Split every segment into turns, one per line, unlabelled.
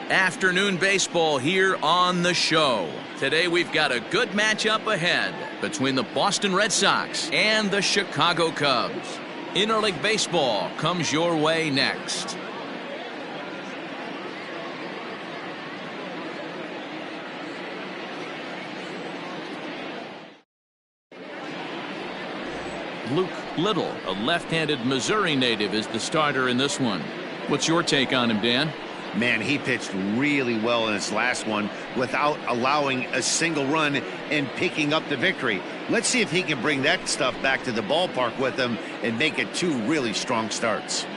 Afternoon baseball here on the show. Today we've got a good matchup ahead between the Boston Red Sox and the Chicago Cubs. Interleague baseball comes your way next. Luke Little, a left-handed Missouri native, is the starter in this one. What's your take on him, Dan?
Man, he pitched really well in his last one without allowing a single run and picking up the victory. Let's see if he can bring that stuff back to the ballpark with him and make it two really strong starts.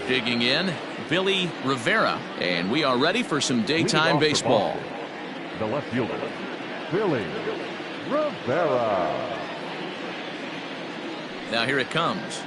Digging in, Billy Rivera, and we are ready for some daytime baseball.
The left fielder, Billy Rivera.
Now here it comes.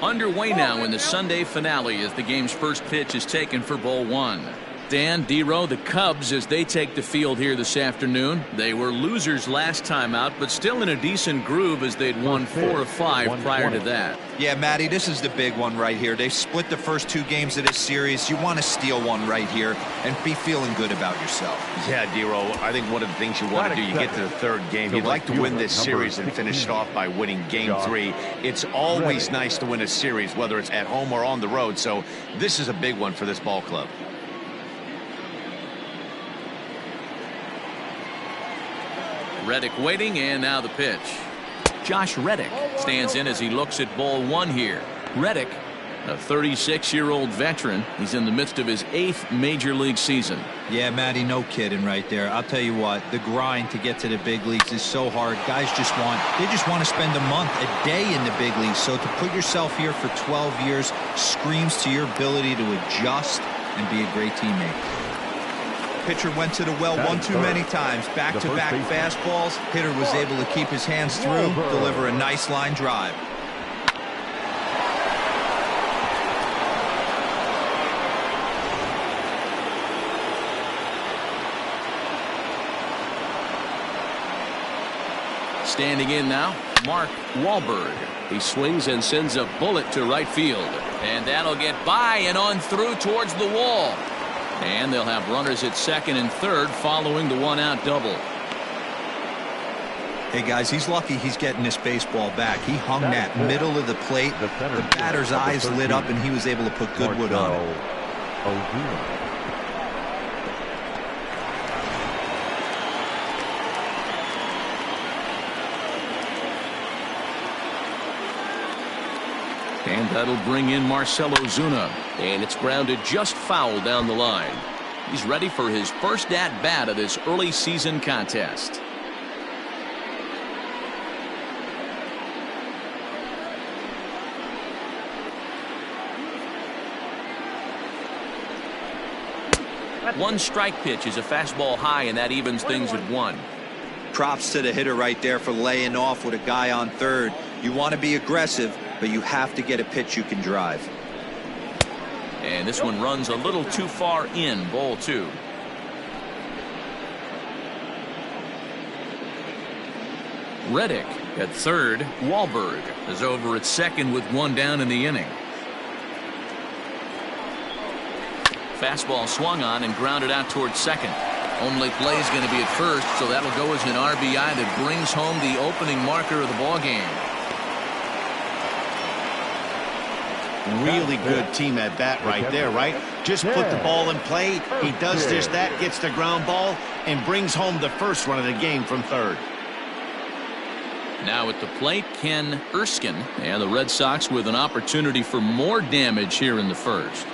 Underway now in the Sunday finale as the game's first pitch is taken for ball one. Dan, D-Row, the Cubs, as they take the field here this afternoon. They were losers last time out, but still in a decent groove as they'd won 4 of 5 prior to that.
Yeah, Matty, this is the big one right here. They split the first 2 games of this series. You want to steal one right here and be feeling good about yourself.
Yeah, D-Row, I think one of the things you want to do, you get to the third game, you'd like to win this series and finish it off by winning game 3. It's always nice to win a series, whether it's at home or on the road, so this is a big one for this ball club.
Reddick waiting, and now the pitch. Josh Reddick stands in as he looks at ball one here. Reddick, a 36-year-old veteran. He's in the midst of his 8th major league season.
Yeah, Matty, no kidding right there. I'll tell you what, the grind to get to the big leagues is so hard. Guys just want to spend a month, a day in the big leagues. So to put yourself here for 12 years screams to your ability to adjust and be a great teammate. Pitcher went to the well one too many times. Back-to-back fastballs. Hitter was able to keep his hands through, deliver a nice line drive.
Standing in now, Mark Wahlberg. He swings and sends a bullet to right field. And that'll get by and on through towards the wall. And they'll have runners at second and third following the one-out double.
Hey, guys, he's lucky he's getting this baseball back. He hung that middle of the plate. The batter's eyes lit up, and he was able to put good wood on it.
And that'll bring in Marcell Ozuna. And it's grounded just foul down the line. He's ready for his first at-bat of this early season contest. One strike pitch is a fastball high, and that evens things at 1.
Props to the hitter right there for laying off with a guy on third. You want to be aggressive, but you have to get a pitch you can drive.
And this one runs a little too far in, ball 2. Reddick at third. Wahlberg is over at second with 1 down in the inning. Fastball swung on and grounded out towards second. Only play is going to be at first, so that'll go as an RBI that brings home the opening marker of the ball game.
Really good team at bat right there, right? Just put the ball in play. He does just that, gets the ground ball, and brings home the first run of the game from third.
Now at the plate, Ken Erskine, and the Red Sox with an opportunity for more damage here in the first.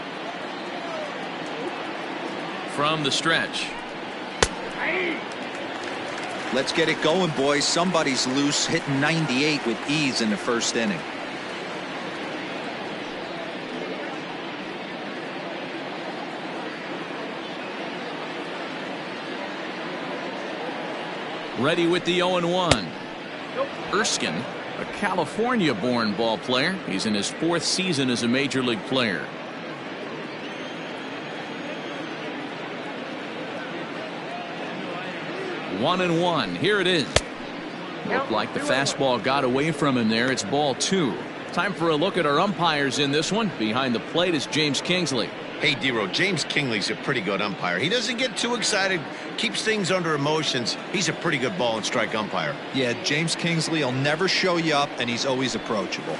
From the stretch.
Let's get it going, boys. Somebody's loose, hitting 98 with ease in the first inning.
Ready with the 0-1. Erskine, a California-born ball player. He's in his 4th season as a major league player. One and one. Here it is. Looked like the fastball got away from him there. It's ball 2. Time for a look at our umpires in this one. Behind the plate is James Kingsley.
Hey, D-Row, James Kingley's a pretty good umpire. He doesn't get too excited, keeps things under emotions. He's a pretty good ball and strike umpire.
Yeah, James Kingsley will never show you up, and he's always approachable.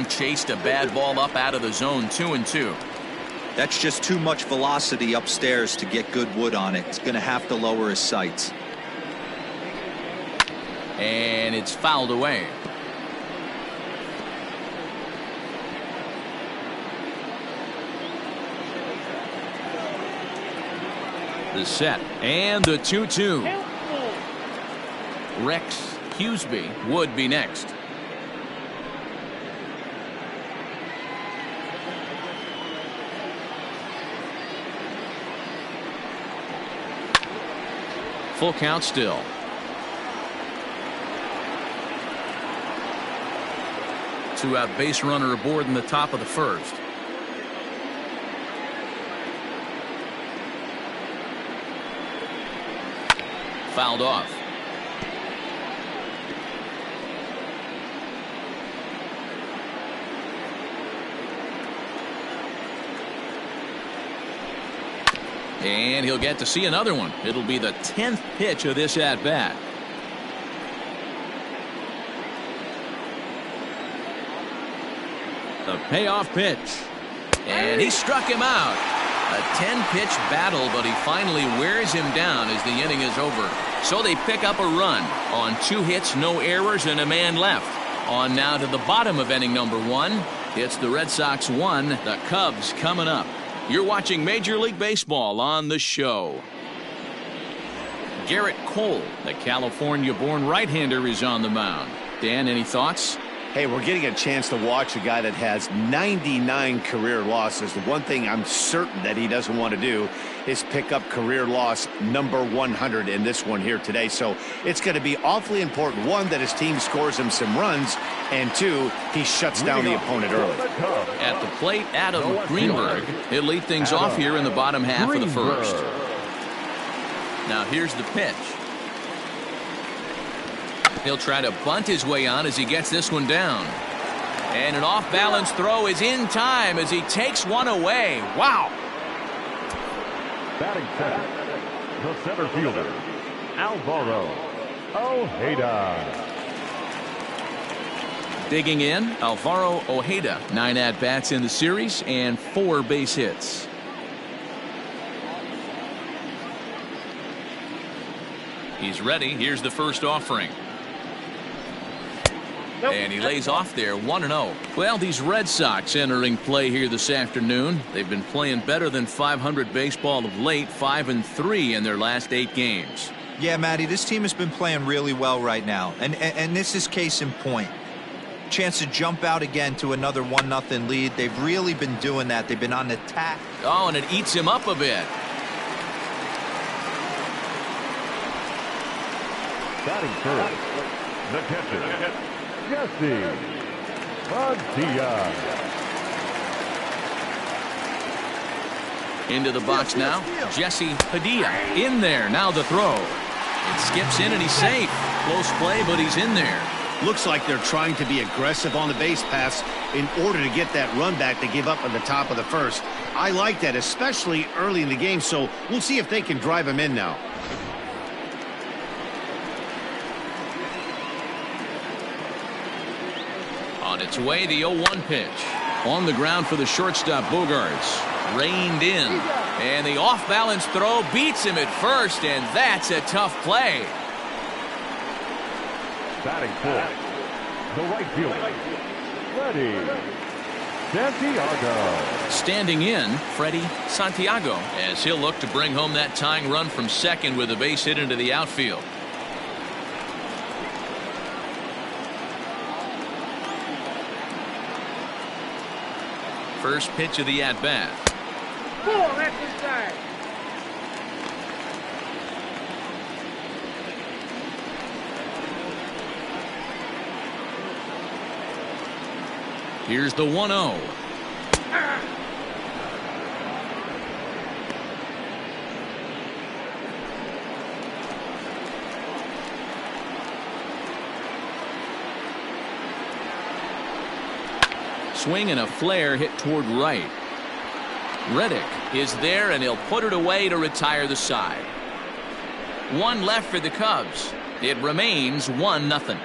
Chased a bad ball up out of the zone, 2-2.
That's just too much velocity upstairs to get good wood on it. He's going to have to lower his sights.
And it's fouled away. The set and the 2-2. Rex Hughesby would be next. Full count still. Two-out base runner aboard in the top of the first. Fouled off. And he'll get to see another one. It'll be the 10th pitch of this at-bat. The payoff pitch. And he struck him out. A 10-pitch battle, but he finally wears him down as the inning is over. So they pick up a run on 2 hits, no errors, and a man left. On now to the bottom of inning number 1. It's the Red Sox 1, the Cubs coming up. You're watching Major League Baseball on the show. Garrett Cole, the California-born right-hander, is on the mound. Dan, any thoughts?
Hey, we're getting a chance to watch a guy that has 99 career losses. The one thing I'm certain that he doesn't want to do is pick up career loss number 100 in this one here today. So it's going to be awfully important, one, that his team scores him some runs, and two, he shuts down the opponent early.
At the plate, Adam Greenberg. He'll lead things off here in the bottom half of the first. Now here's the pitch. He'll try to bunt his way on as he gets this one down. And an off-balance throw is in time as he takes one away. Wow.
Batting second, the center fielder, Alvaro Ojeda.
Digging in, Alvaro Ojeda. 9 at-bats in the series and 4 base hits. He's ready. Here's the first offering. And he lays off there, 1-0. Well, these Red Sox entering play here this afternoon. They've been playing better than .500 baseball of late, 5-3 in their last 8 games.
Yeah, Matty, this team has been playing really well right now. And this is case in point. Chance to jump out again to another 1-0 lead. They've really been doing that. They've been on attack.
Oh, and it eats him up a bit.
Batting first, the catcher, Jesse Padilla.
Into the box now, Jesse Padilla in there. Now the throw. It skips in and he's safe. Close play, but he's in there.
Looks like they're trying to be aggressive on the base pass in order to get that run back they give up at the top of the first. I like that, especially early in the game, so we'll see if they can drive him in now.
On its way, the 0-1 pitch. On the ground for the shortstop, Bogarts. Reined in. And the off-balance throw beats him at first, and that's a tough play.
Batting fourth, the right fielder, Freddie Santiago.
Standing in, Freddie Santiago, as he'll look to bring home that tying run from second with a base hit into the outfield. First pitch of the at-bat. Here's the 1-0. Swing and a flare hit toward right. Reddick is there, and he'll put it away to retire the side. One left for the Cubs. It remains 1-0.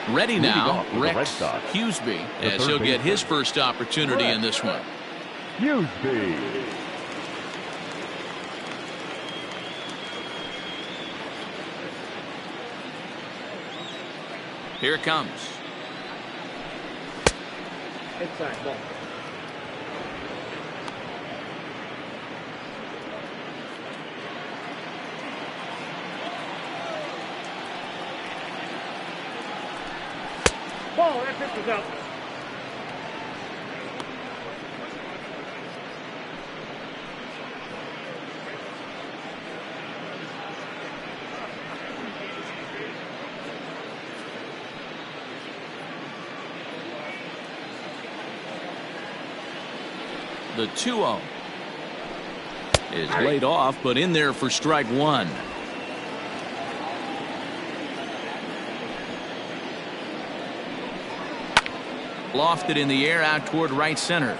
Ready now, Rex Huseby, as he'll get his first opportunity in this one.
Huseby.
Here it comes.
Inside ball. Ball, that pitch is out.
The 2-0 is laid off, but in there for strike one. Lofted in the air out toward right center.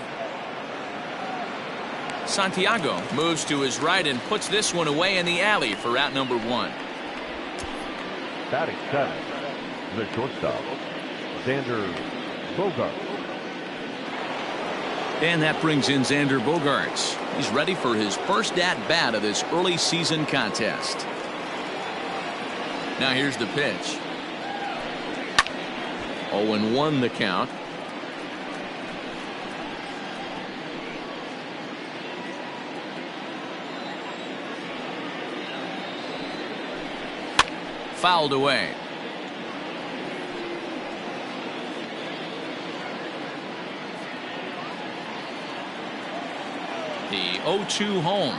Santiago moves to his right and puts this one away in the alley for out number one.
Batting seventh, the shortstop, Xander Bogaerts.
And that brings in Xander Bogaerts. He's ready for his first at-bat of this early season contest. Now here's the pitch. 0-1 the count. Fouled away. The 0-2 home.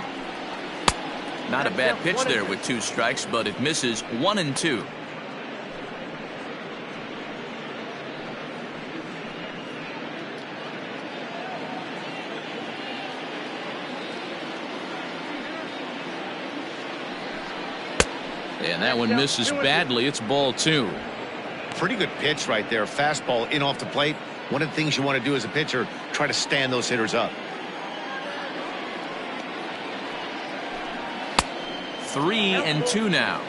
Not a bad pitch there with 2 strikes, but it misses 1-2. And that one misses badly. It's ball 2.
Pretty good pitch right there. Fastball in off the plate. One of the things you want to do as a pitcher, try to stand those hitters up.
3-2 now.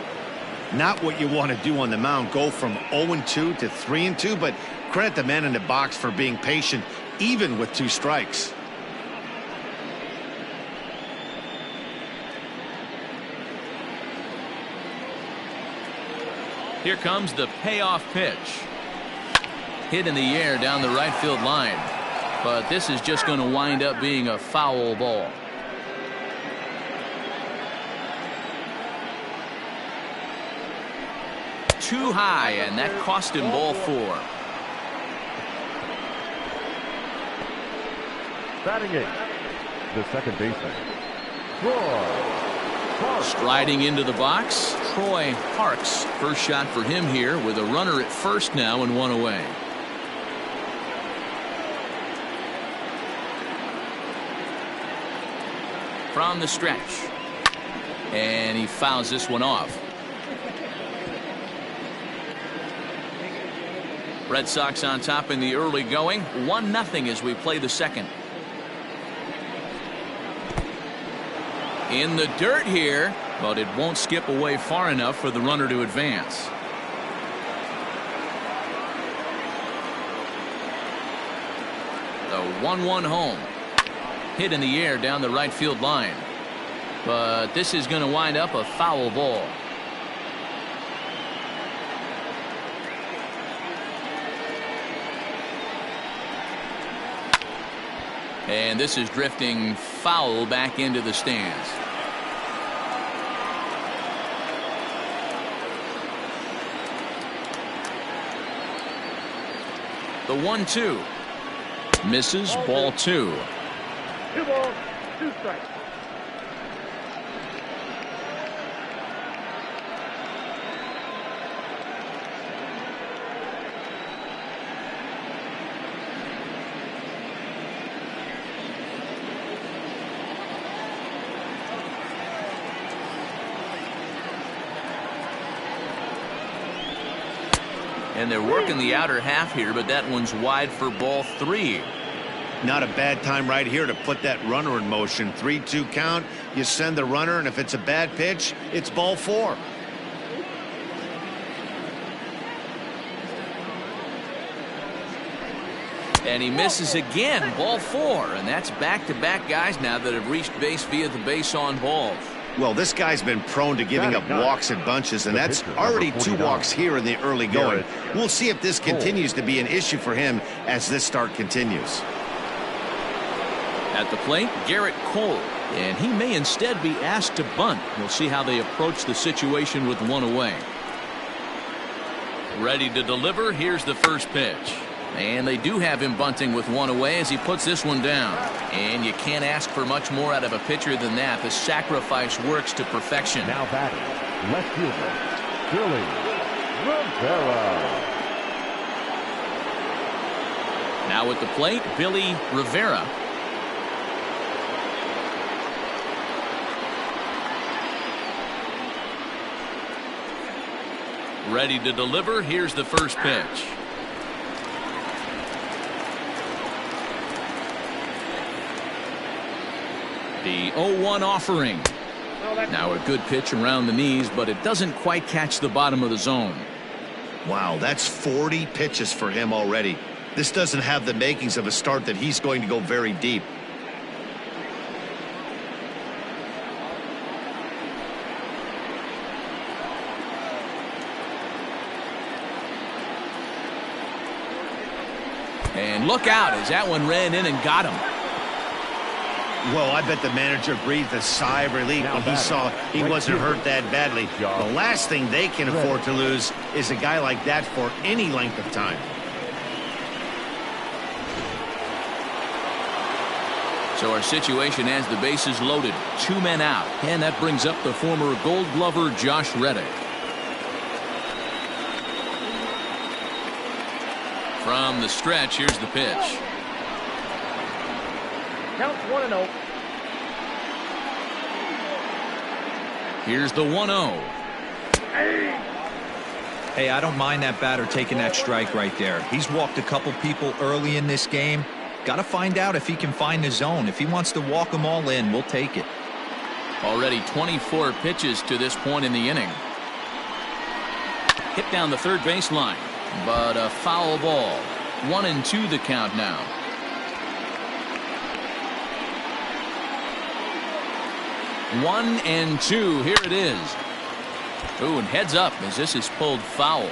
Not what you want to do on the mound. Go from 0-2 to 3-2, but credit the man in the box for being patient, even with 2 strikes.
Here comes the payoff pitch. Hit in the air down the right field line. But this is just going to wind up being a foul ball. Too high, and that cost him ball 4.
Batting 8, the second baseman, Troy.
Striding into the box, Troy Parks. First shot for him here with a runner at first now and 1 away. From the stretch. And he fouls this one off. Red Sox on top in the early going. 1-0 as we play the second. In the dirt here, but it won't skip away far enough for the runner to advance. The 1-1 home. Hit in the air down the right field line. But this is going to wind up a foul ball. And this is drifting foul back into the stands. The 1-2 misses, ball 2.
2 balls, 2 strikes.
And they're working the outer half here, but that one's wide for ball 3.
Not a bad time right here to put that runner in motion. 3-2 count. You send the runner, and if it's a bad pitch, it's ball 4.
And he misses again, ball 4. And that's back-to-back guys now that have reached base via the base on balls.
Well, this guy's been prone to giving up walks in bunches, and that's already 2 walks here in the early going. We'll see if this continues to be an issue for him as this start continues.
At the plate, Garrett Cole. And he may instead be asked to bunt. We'll see how they approach the situation with 1 away. Ready to deliver. Here's the first pitch. And they do have him bunting with 1 away as he puts this one down. And you can't ask for much more out of a pitcher than that. The sacrifice works to perfection.
Now batting, left fielder, Billy Rivera.
Now at the plate, Billy Rivera. Ready to deliver. Here's the first pitch. The 0-1 offering. Now a good pitch around the knees, but it doesn't quite catch the bottom of the zone.
Wow, that's 40 pitches for him already. This doesn't have the makings of a start that he's going to go very deep.
And look out as that one ran in and got him.
Well, I bet the manager breathed a sigh of relief when he saw he wasn't hurt that badly. The last thing they can afford to lose is a guy like that for any length of time.
So our situation has the bases loaded, 2 men out, and that brings up the former Gold Glover Josh Reddick. From the stretch, here's the pitch.
Counts 1-0.
Here's the 1-0.
Hey, I don't mind that batter taking that strike right there. He's walked a couple people early in this game. Got to find out if he can find the zone. If he wants to walk them all in, we'll take it.
Already 24 pitches to this point in the inning. Hit down the third baseline, but a foul ball. 1-2 the count now. 1-2. Here it is. Ooh, and heads up as this is pulled foul.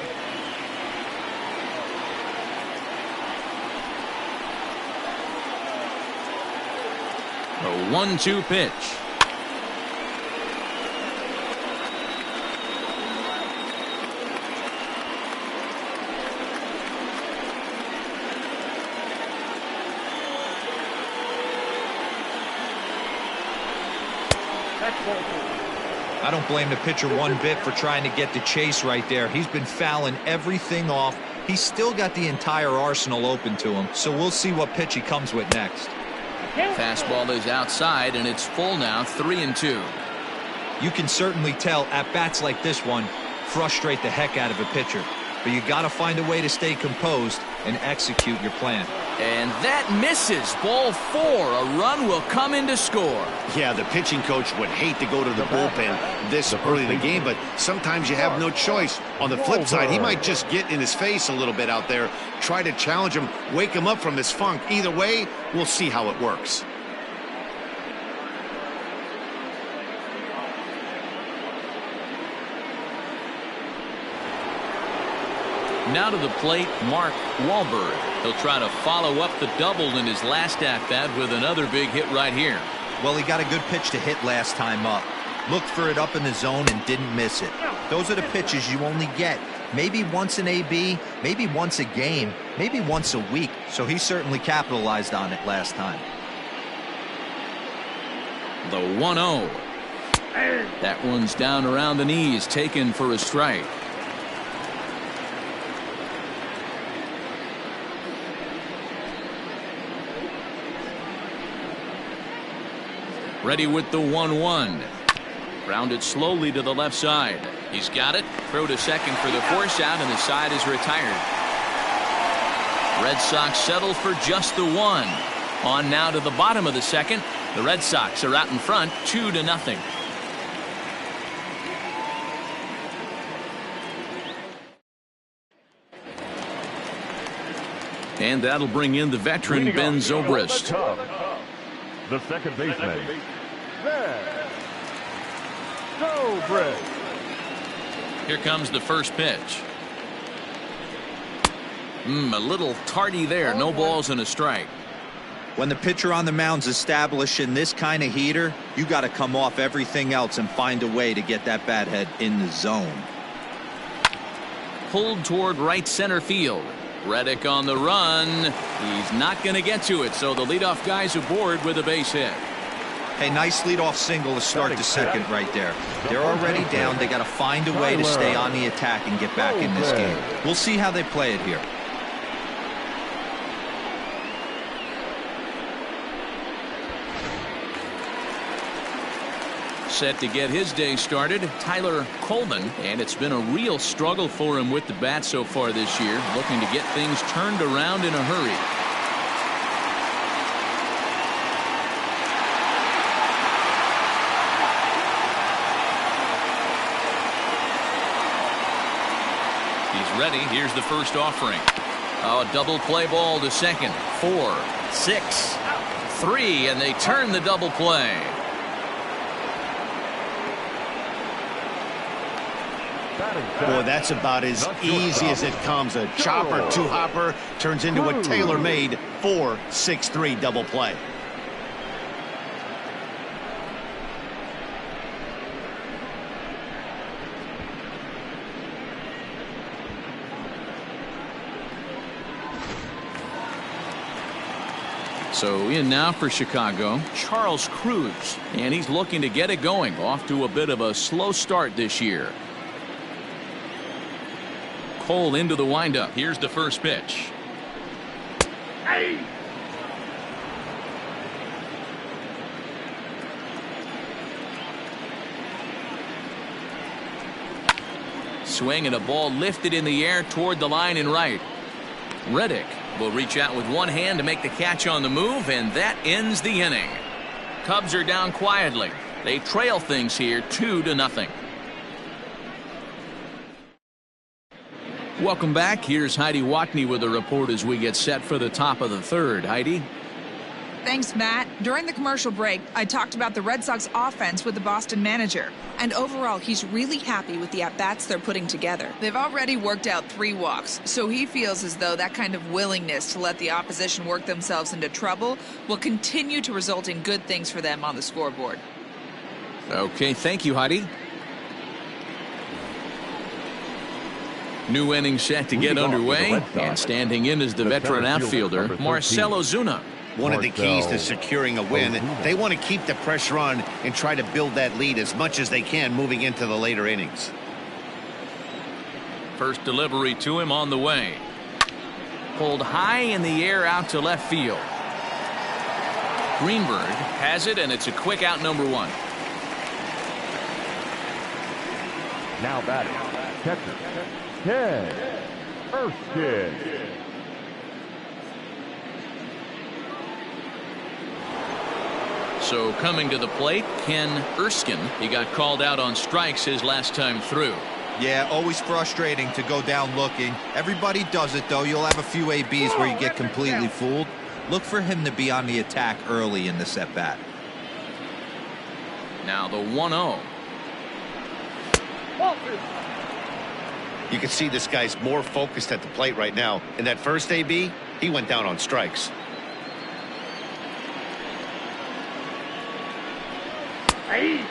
A 1-2 pitch.
I don't blame the pitcher one bit for trying to get the chase right there. He's been fouling everything off. He's still got the entire arsenal open to him, so we'll see what pitch he comes with next.
Fastball is outside, and it's full now, 3-2.
You can certainly tell at bats like this one frustrate the heck out of a pitcher, but you got to find a way to stay composed and execute your plan.
And that misses. Ball 4. A run will come in to score.
Yeah, the pitching coach would hate to go to the bullpen this early in the game, but sometimes you have no choice. On the flip side, he might just get in his face a little bit out there, try to challenge him, wake him up from his funk. Either way, we'll see how it works.
Now to the plate, Mark Wahlberg. He'll try to follow up the double in his last at-bat with another big hit right here.
Well, he got a good pitch to hit last time up. Looked for it up in the zone and didn't miss it. Those are the pitches you only get maybe once in AB, maybe once a game, maybe once a week. So he certainly capitalized on it last time.
The 1-0. That one's down around the knees, taken for a strike. Ready with the 1-1. Grounded slowly to the left side. He's got it. Throw to second for the force out, and the side is retired. Red Sox settle for just the one. On now to the bottom of the second. The Red Sox are out in front 2-0. And that'll bring in the veteran Ben Zobrist.
The second baseman, Ben Zobrist.
Here comes the first pitch. A little tardy there. No balls and a strike.
When the pitcher on the mound's establishing this kind of heater, you got to come off everything else and find a way to get that bat head in the zone.
Pulled toward right center field. Reddick on the run. He's not going to get to it, so the leadoff guy's aboard with a base hit.
Hey, nice leadoff single to start the second right there. They're already down. They got to find a way to stay on the attack and get back in this game. We'll see how they play it here.
Set to get his day started, Tyler Coleman, and it's been a real struggle for him with the bat so far this year, looking to get things turned around in a hurry. He's ready. Here's the first offering. Oh, double play ball to second. 4, 6, 3, and they turn the double play.
Boy, that's about as easy as it comes. A chopper two-hopper turns into a tailor-made 4-6-3 double play.
So in now for Chicago, Charles Cruz, and he's looking to get it going. Off to a bit of a slow start this year. Cole into the windup. Here's the first pitch.
Hey!
Swing and a ball lifted in the air toward the line and right. Reddick will reach out with one hand to make the catch on the move, and that ends the inning. Cubs are down quietly. They trail things here 2-0. Welcome back. Here's Heidi Watney with a report as we get set for the top of the third. Heidi?
Thanks, Matt. During the commercial break, I talked about the Red Sox offense with the Boston manager. And overall, he's really happy with the at-bats they're putting together. They've already worked out 3 walks, so he feels as though that kind of willingness to let the opposition work themselves into trouble will continue to result in good things for them on the scoreboard.
Okay, thank you, Heidi. New inning set to get underway, and standing in is the veteran outfielder, Marcell Ozuna.
One of the keys to securing a win, they want to keep the pressure on and try to build that lead as much as they can moving into the later innings.
First delivery to him on the way. Pulled high in the air out to left field. Greenberg has it, and it's a quick out, number 1.
Now batting, catcher, Ken Erskine.
So coming to the plate, Ken Erskine. He got called out on strikes his last time through.
Yeah, always frustrating to go down looking. Everybody does it, though. You'll have a few ABs where you get completely fooled. Look for him to be on the attack early in this at-bat.
Now the 1-0.
You can see this guy's more focused at the plate right now. In that first AB, he went down on strikes.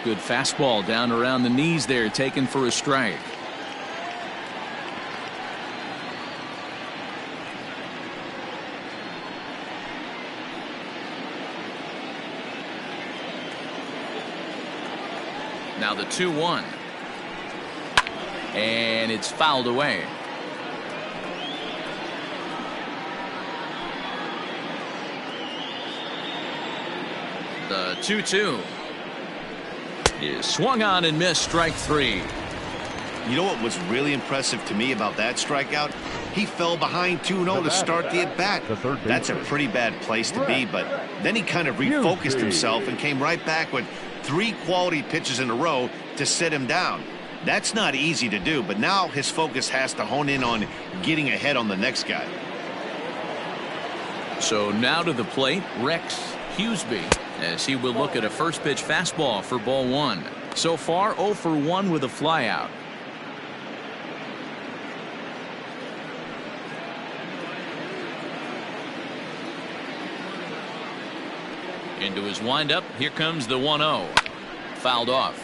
Good fastball down around the knees there, taken for a strike. Now the 2-1. And it's fouled away. The 2-2. is swung on and missed, strike 3.
You know what was really impressive to me about that strikeout? He fell behind 2-0 to start the at-bat. That's a pretty bad place to be, but then he kind of refocused himself and came right back with 3 quality pitches in a row to sit him down. That's not easy to do, but now his focus has to hone in on getting ahead on the next guy.
So now to the plate, Rex Huseby, as he will look at a first pitch fastball for ball 1. So far 0 for 1 with a flyout. Into his windup, here comes the 1-0. Fouled off.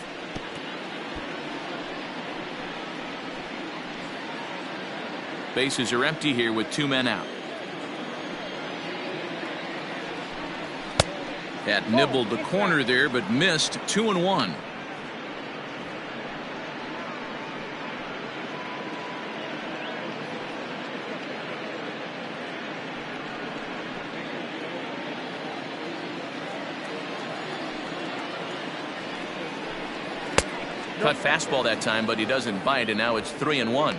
Bases are empty here with 2 men out. That nibbled the corner there, but missed. 2-1. Cut fastball that time, but he doesn't bite, and now it's 3-1.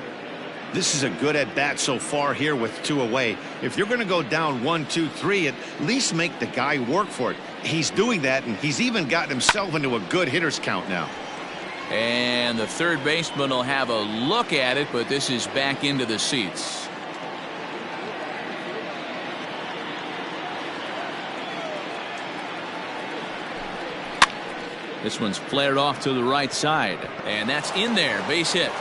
This is a good at-bat so far here with 2 away. If you're going to go down 1, 2, 3, at least make the guy work for it. He's doing that, and he's even gotten himself into a good hitter's count now.
And the third baseman will have a look at it, but this is back into the seats. This one's flared off to the right side, and that's in there. Base hit.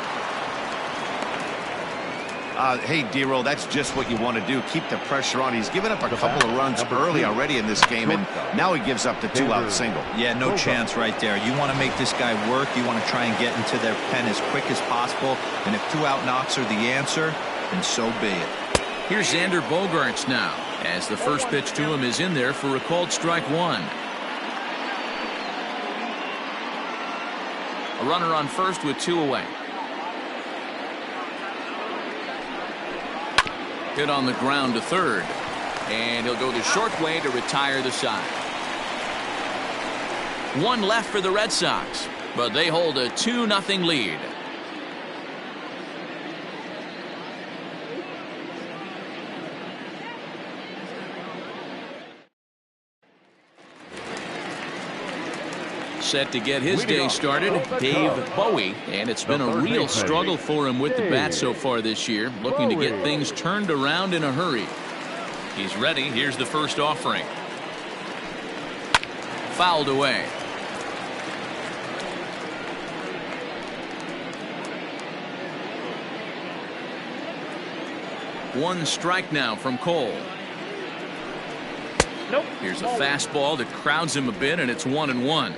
Hey, D-Roll, that's just what you want to do. Keep the pressure on. He's given up a couple of runs early already in this game, and now he gives up the 2-out single.
Yeah, no chance right there. You want to make this guy work. You want to try and get into their pen as quick as possible, and if 2-out knocks are the answer, then so be it.
Here's Xander Bogaerts now, as the first pitch to him is in there for a called strike 1. A runner on first with 2 away. Hit on the ground to third, and he'll go the short way to retire the side. 1 left for the Red Sox, but they hold a 2-0 lead. Set to get his day started, Dave Bowie, and it's been a real struggle for him with the bat so far this year, looking to get things turned around in a hurry. He's ready. Here's the first offering. Fouled away. One strike now from Cole.
Nope.
Here's a fastball that crowds him a bit, and it's 1-1.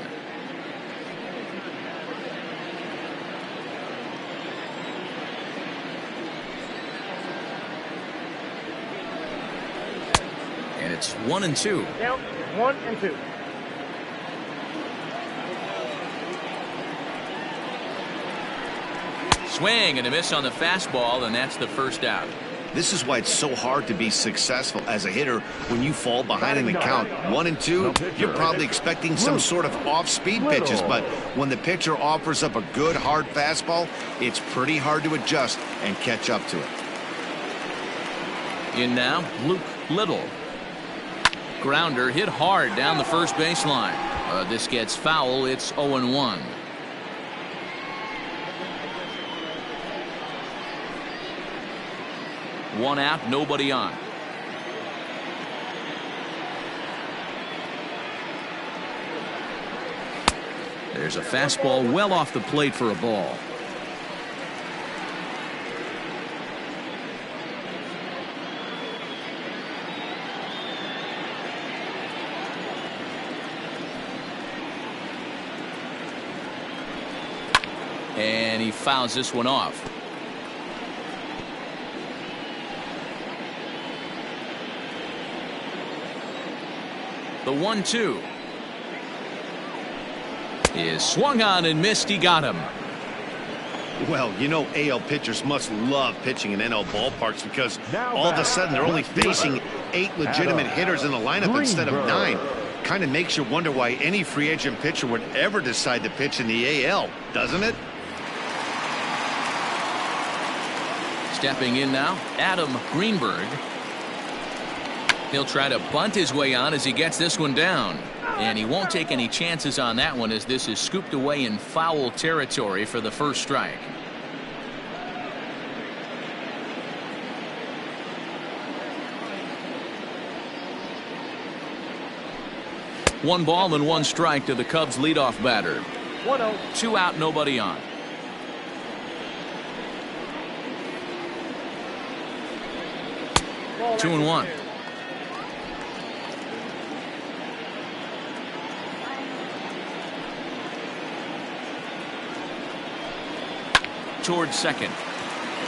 And it's 1-2.
Count 1-2.
Swing and a miss on the fastball, and that's the first out.
This is why it's so hard to be successful as a hitter when you fall behind in the count. 1-2, you're probably expecting some sort of off-speed pitches, but when the pitcher offers up a good hard fastball, it's pretty hard to adjust and catch up to it.
In now, Luke Little. Grounder hit hard down the first baseline. This gets foul. It's 0-1. One out, nobody on. There's a fastball well off the plate for a ball. And he fouls this one off. The 1-2 is swung on and missed. He got him.
Well, you know, AL pitchers must love pitching in NL ballparks because all of a sudden they're only facing 8 legitimate hitters in the lineup instead of 9. Kind of makes you wonder why any free agent pitcher would ever decide to pitch in the AL, doesn't it?
Stepping in now, Adam Greenberg. He'll try to bunt his way on as he gets this one down. And he won't take any chances on that one as this is scooped away in foul territory for the first strike. One ball and one strike to the Cubs leadoff batter.
1-0.
2 out, nobody on.
Ball
2-1. Towards second.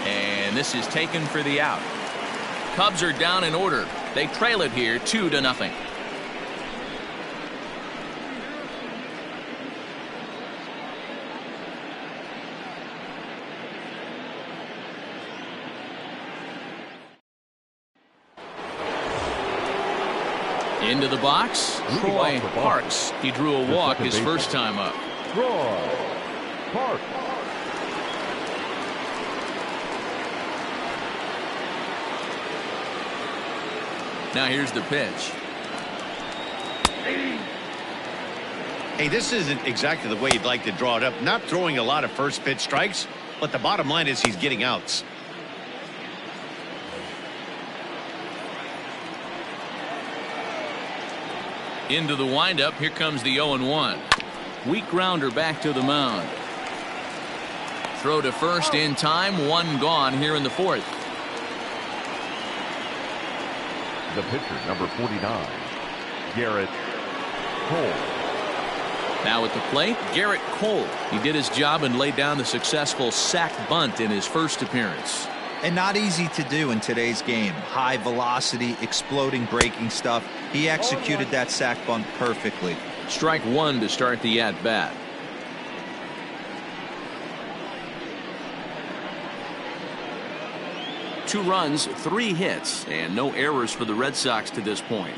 And this is taken for the out. Cubs are down in order. They trail it here 2-0. Into the box, Troy Parks. He drew a walk his first time up.
Troy Parks.
Now here's the pitch.
Hey, this isn't exactly the way you'd like to draw it up. Not throwing a lot of first pitch strikes, but the bottom line is he's getting outs.
Into the windup. Here comes the 0-1. Weak grounder back to the mound. Throw to first in time. One gone here in the fourth.
The pitcher, number 49, Garrett Cole.
Now at the plate, Garrett Cole. He did his job and laid down the successful sac bunt in his first appearance.
And not easy to do in today's game. High velocity, exploding breaking stuff. He executed that sac bunt perfectly.
Strike one to start the at-bat. Two runs, 3 hits, and no errors for the Red Sox to this point.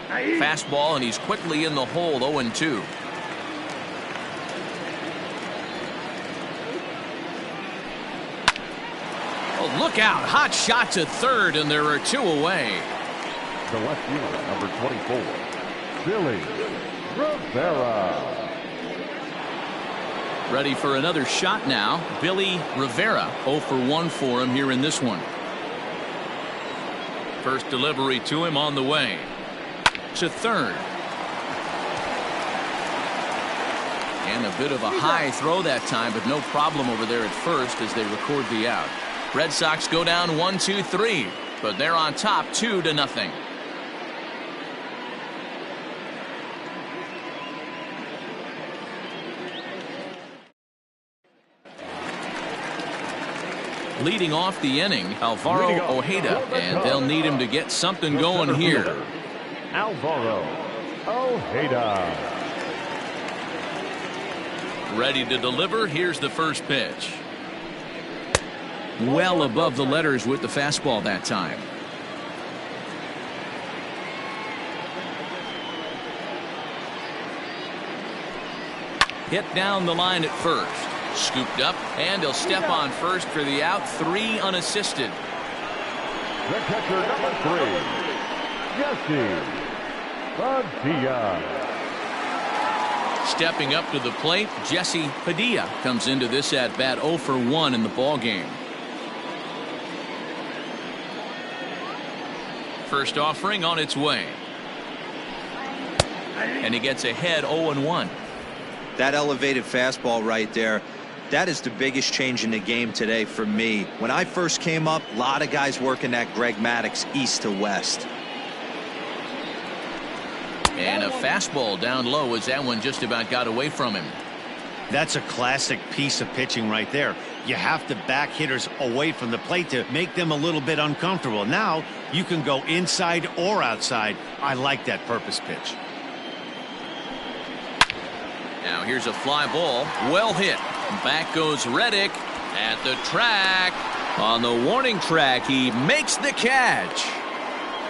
Fastball, and he's quickly in the hole, 0-2. Oh, look out. Hot shot to third, and there are 2 away.
The left fielder, number 24, Billy Rivera.
Ready for another shot now. Billy Rivera, 0 for 1 for him here in this one. First delivery to him on the way. To third. And a bit of a high throw that time, but no problem over there at first as they record the out. Red Sox go down 1-2-3, but they're on top 2-0. Leading off the inning, Alvaro Ojeda, and they'll need him to get something going here.
Alvaro Ojeda.
Ready to deliver. Here's the first pitch. Well above the letters with the fastball that time. Hit down the line at first. Scooped up, and he'll step on first for the out. 3 unassisted.
The catcher, number 3, Jesse Padilla.
Stepping up to the plate, Jesse Padilla comes into this at bat 0 for 1 in the ball game. First offering on its way. And he gets ahead 0-1.
That elevated fastball right there, that is the biggest change in the game today for me. When I first came up, a lot of guys working that Greg Maddux east to west.
And a fastball down low as that one just about got away from him.
That's a classic piece of pitching right there. You have to back hitters away from the plate to make them a little bit uncomfortable. Now you can go inside or outside. I like that purpose pitch.
Now here's a fly ball. Well hit. Back goes Reddick at the track. On the warning track, he makes the catch.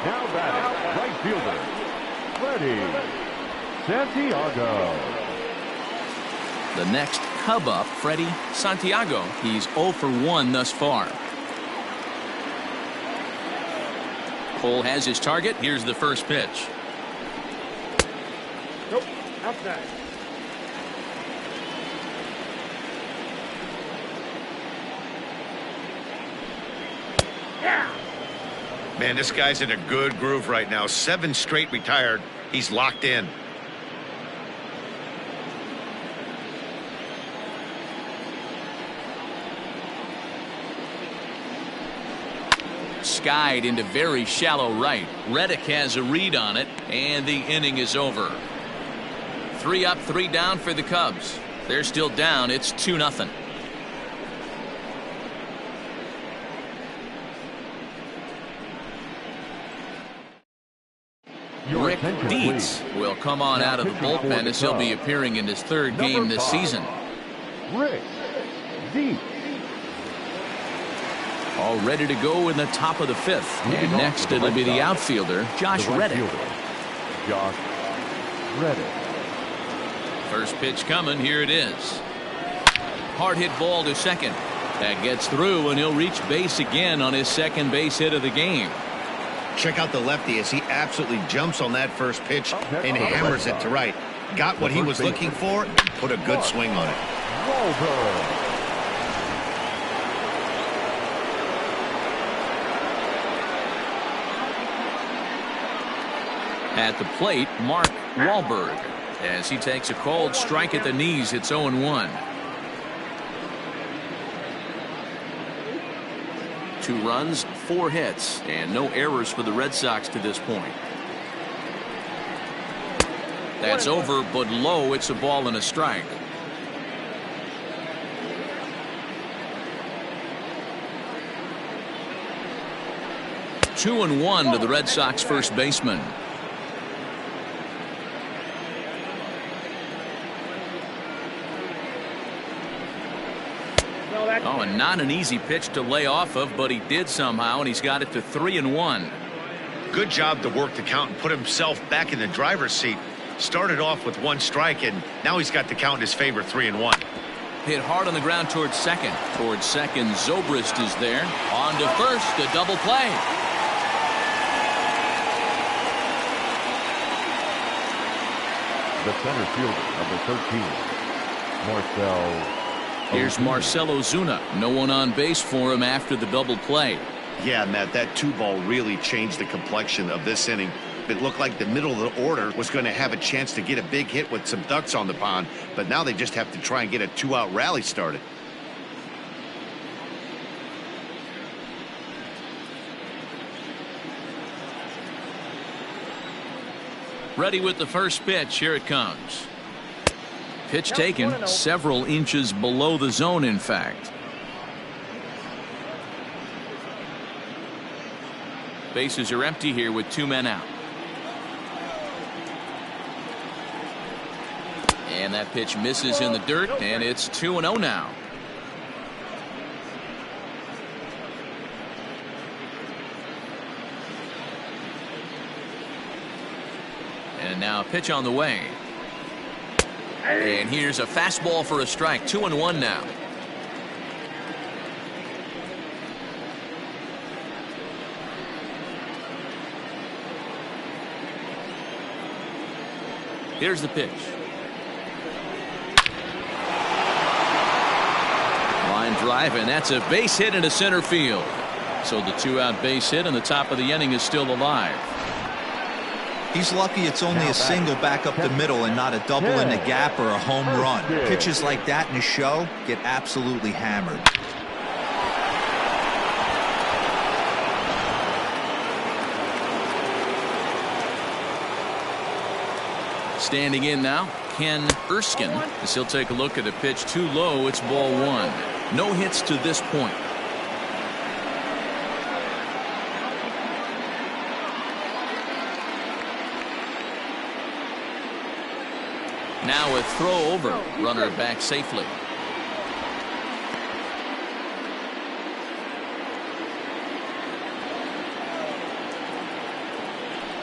Now batting, right fielder, Freddie Santiago.
The next Cub up, Freddie Santiago. He's 0 for 1 thus far. Cole has his target. Here's the first pitch.
Nope. Outside. Yeah.
Man, this guy's in a good groove right now. 7 straight retired. He's locked in.
Skied into very shallow right. Reddick has a read on it, and the inning is over. 3 up, 3 down for the Cubs. They're still down. It's 2-0. Rick Dietz will come on out of the bullpen as he'll be appearing in his 3rd game this season.
Rick Dietz.
All ready to go in the top of the 5th. And next it'll be the outfielder, Josh Reddick.
Josh Reddick.
First pitch coming. Here it is. Hard hit ball to second. That gets through, and he'll reach base again on his 2nd base hit of the game.
Check out the lefty as he absolutely jumps on that first pitch and hammers it to right. Got what he was looking for and put a good swing on it.
Walter.
At the plate, Mark Wahlberg. As he takes a cold strike at the knees, it's 0-1. 2 runs, 4 hits, and no errors for the Red Sox to this point. That's over, but low. It's a ball and a strike. Two and 1 to the Red Sox first baseman. Oh, and not an easy pitch to lay off of, but he did somehow, and he's got it to 3-1.
Good job to work the count and put himself back in the driver's seat. Started off with 1 strike, and now he's got the count in his favor, 3-1.
Hit hard on the ground towards second. Towards second, Zobrist is there. On to first, a double play.
The center fielder, number 13, Marcel.
Here's Marcell Ozuna. No one on base for him after the double play.
Yeah, Matt, that 2-ball really changed the complexion of this inning. It looked like the middle of the order was going to have a chance to get a big hit with some ducks on the pond, but now they just have to try and get a 2-out rally started.
Ready with the first pitch. Here it comes. Pitch taken several inches below the zone, in fact. Bases are empty here with 2 men out. And that pitch misses in the dirt, and it's 2-0 now. And now a pitch on the way. And here's a fastball for a strike. 2-1 now. Here's the pitch. Line drive, and that's a base hit into center field. So the 2-out base hit, and the top of the inning is still alive.
He's lucky it's only a single back up the middle and not a double in the gap or a home run. Pitches like that in a show get absolutely hammered.
Standing in now, Ken Erskine, as he'll take a look at a pitch too low. It's ball 1. No hits to this point. Now a throw over. Runner back safely.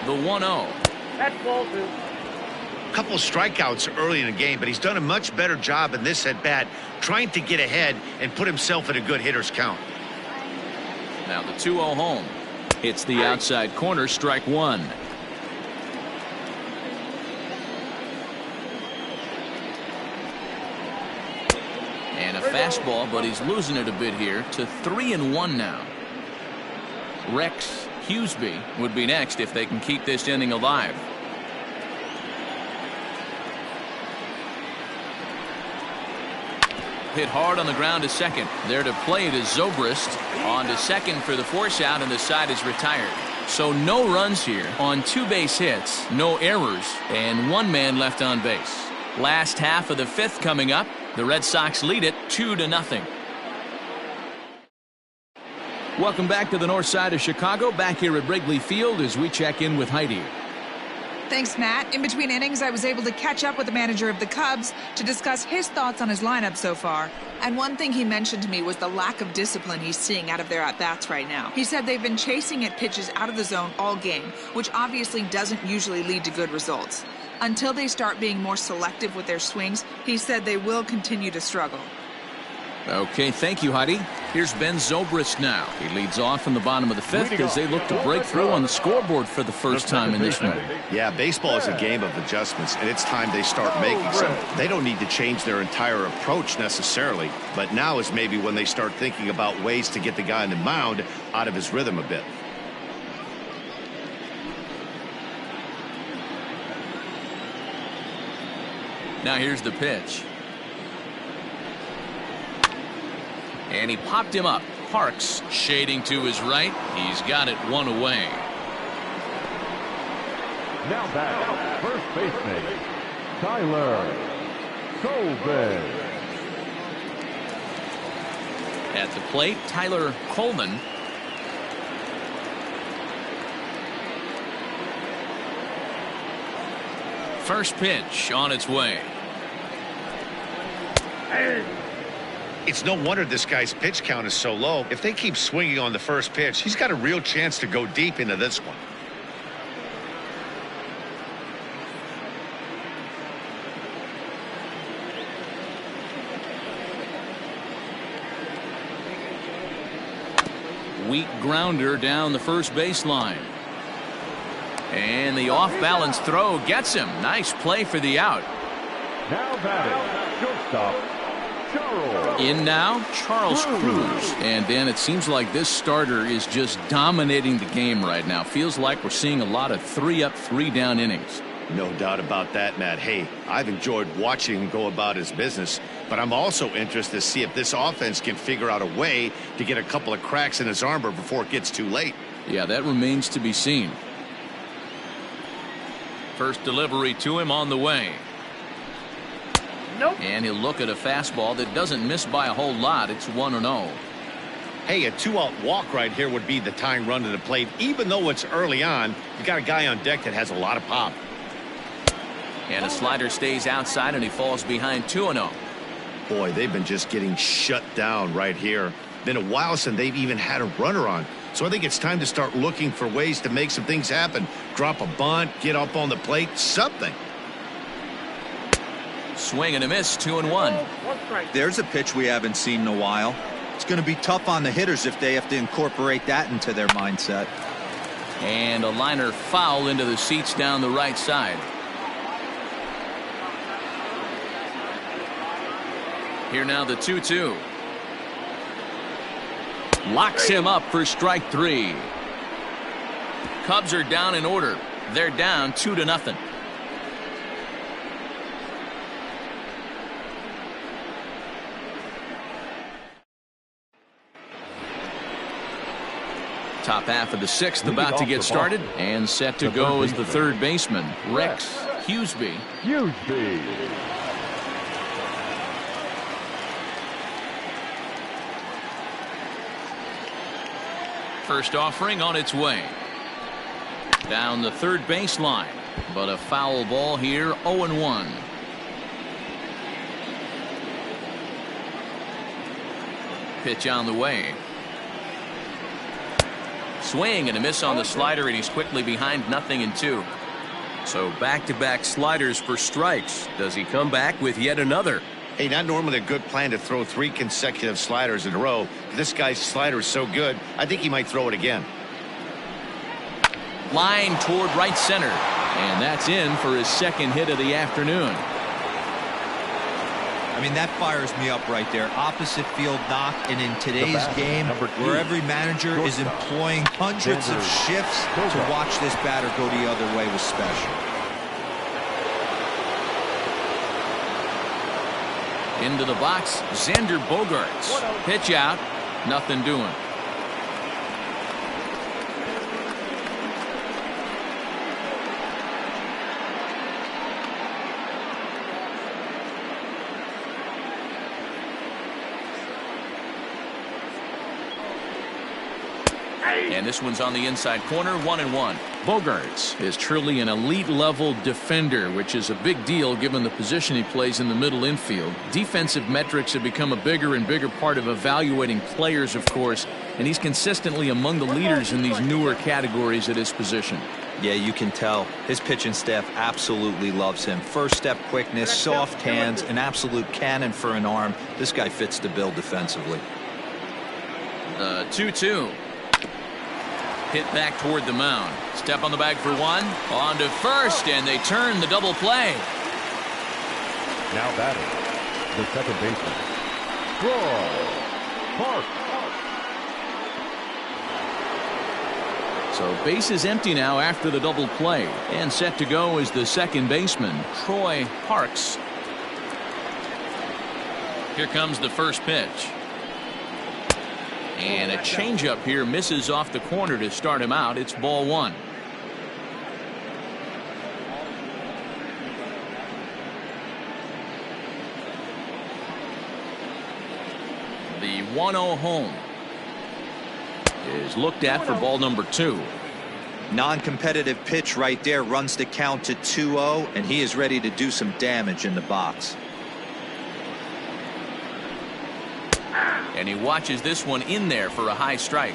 The 1-0.
That's ball two.
Couple strikeouts early in the game, but he's done a much better job in this at bat trying to get ahead and put himself in a good hitter's count.
Now the 2-0 home. It's the outside corner, strike one. And a fastball, but he's losing it a bit here to 3-1 now. Rex Hughesby would be next if they can keep this inning alive. Hit hard on the ground to second. There to play it is Zobrist. On to second for the force out, and the side is retired. So no runs here on 2 base hits, no errors, and 1 man left on base. Last half of the 5th coming up. The Red Sox lead it 2-0. Welcome back to the north side of Chicago. Back here at Wrigley Field as we check in with Heidi.
Thanks, Matt. In between innings, I was able to catch up with the manager of the Cubs to discuss his thoughts on his lineup so far. And one thing he mentioned to me was the lack of discipline he's seeing out of their at-bats right now. He said they've been chasing at pitches out of the zone all game, which obviously doesn't usually lead to good results. Until they start being more selective with their swings, he said they will continue to struggle.
Okay, thank you, Heidi. Here's Ben Zobrist now. He leads off in the bottom of the 5th as they look to break through on the scoreboard for the first time in this one.
Yeah, baseball is a game of adjustments, and it's time they start making some. They don't need to change their entire approach necessarily, but now is maybe when they start thinking about ways to get the guy on the mound out of his rhythm a bit.
Now here's the pitch. And he popped him up. Parks shading to his right. He's got it 1 away.
Now back, first baseman, Tyler Colvin.
At the plate, Tyler Coleman. First pitch on its way.
It's no wonder this guy's pitch count is so low. If they keep swinging on the first pitch, he's got a real chance to go deep into this one.
Weak grounder down the first baseline. And the off-balance throw gets him. Nice play for the out.
Now batting, shortstop, Charles.
In now, Charles Cruz. And Dan, it seems like this starter is just dominating the game right now. Feels like we're seeing a lot of 3-up, 3-down innings.
No doubt about that, Matt. Hey, I've enjoyed watching him go about his business, but I'm also interested to see if this offense can figure out a way to get a couple of cracks in his armor before it gets too late.
Yeah, that remains to be seen. First delivery to him on the way.
Nope.
And he'll look at a fastball that doesn't miss by a whole lot. It's 1-0.
Hey, a 2-out walk right here would be the tying run to the plate. Even though it's early on, you got a guy on deck that has a lot of pop.
And a slider stays outside and he falls behind 2-0.
Boy, they've been just getting shut down right here. Been a while since they've even had a runner on. So I think it's time to start looking for ways to make some things happen. Drop a bunt, get up on the plate, something.
Swing and a miss, 2-1.
There's a pitch we haven't seen in a while. It's going to be tough on the hitters if they have to incorporate that into their mindset.
And a liner foul into the seats down the right side. Here now the 2-2. Locks him up for strike 3. Cubs are down in order. They're down 2-0. Top half of the 6th about to get started, and set to go is the third baseman, Rex Hughesby. First offering on its way. Down the third baseline, but a foul ball here, 0-1. Pitch on the way. Swing and a miss on the slider, and he's quickly behind 0-2. So back-to-back sliders for strikes. Does he come back with yet another?
Hey, not normally a good plan to throw 3 consecutive sliders in a row. This guy's slider is so good, I think he might throw it again.
Line toward right center. And that's in for his second hit of the afternoon.
I mean, that fires me up right there. Opposite field knock, and in today's game, where every manager is employing hundreds of shifts, to watch this batter go the other way was special.
Into the box, Xander Bogaerts. Pitch out, nothing doing. And this one's on the inside corner, 1-1. Bogaerts is truly an elite level defender, which is a big deal given the position he plays in the middle infield. Defensive metrics have become a bigger and bigger part of evaluating players, of course, and he's consistently among the leaders in these newer categories at his position.
Yeah, you can tell his pitching staff absolutely loves him. First step quickness, soft hands, an absolute cannon for an arm. This guy fits the bill defensively.
2-2. Hit back toward the mound. Step on the bag for one. On to first, and they turn the double play.
Now batting, the second baseman, Troy Park.
So base is empty now after the double play. And set to go is the second baseman, Troy Parks. Here comes the first pitch. And a changeup here misses off the corner to start him out. It's ball 1. The 1-0 home is looked at for ball number 2.
Non-competitive pitch right there, runs the count to 2-0, and he is ready to do some damage in the box.
And he watches this one in there for a high strike.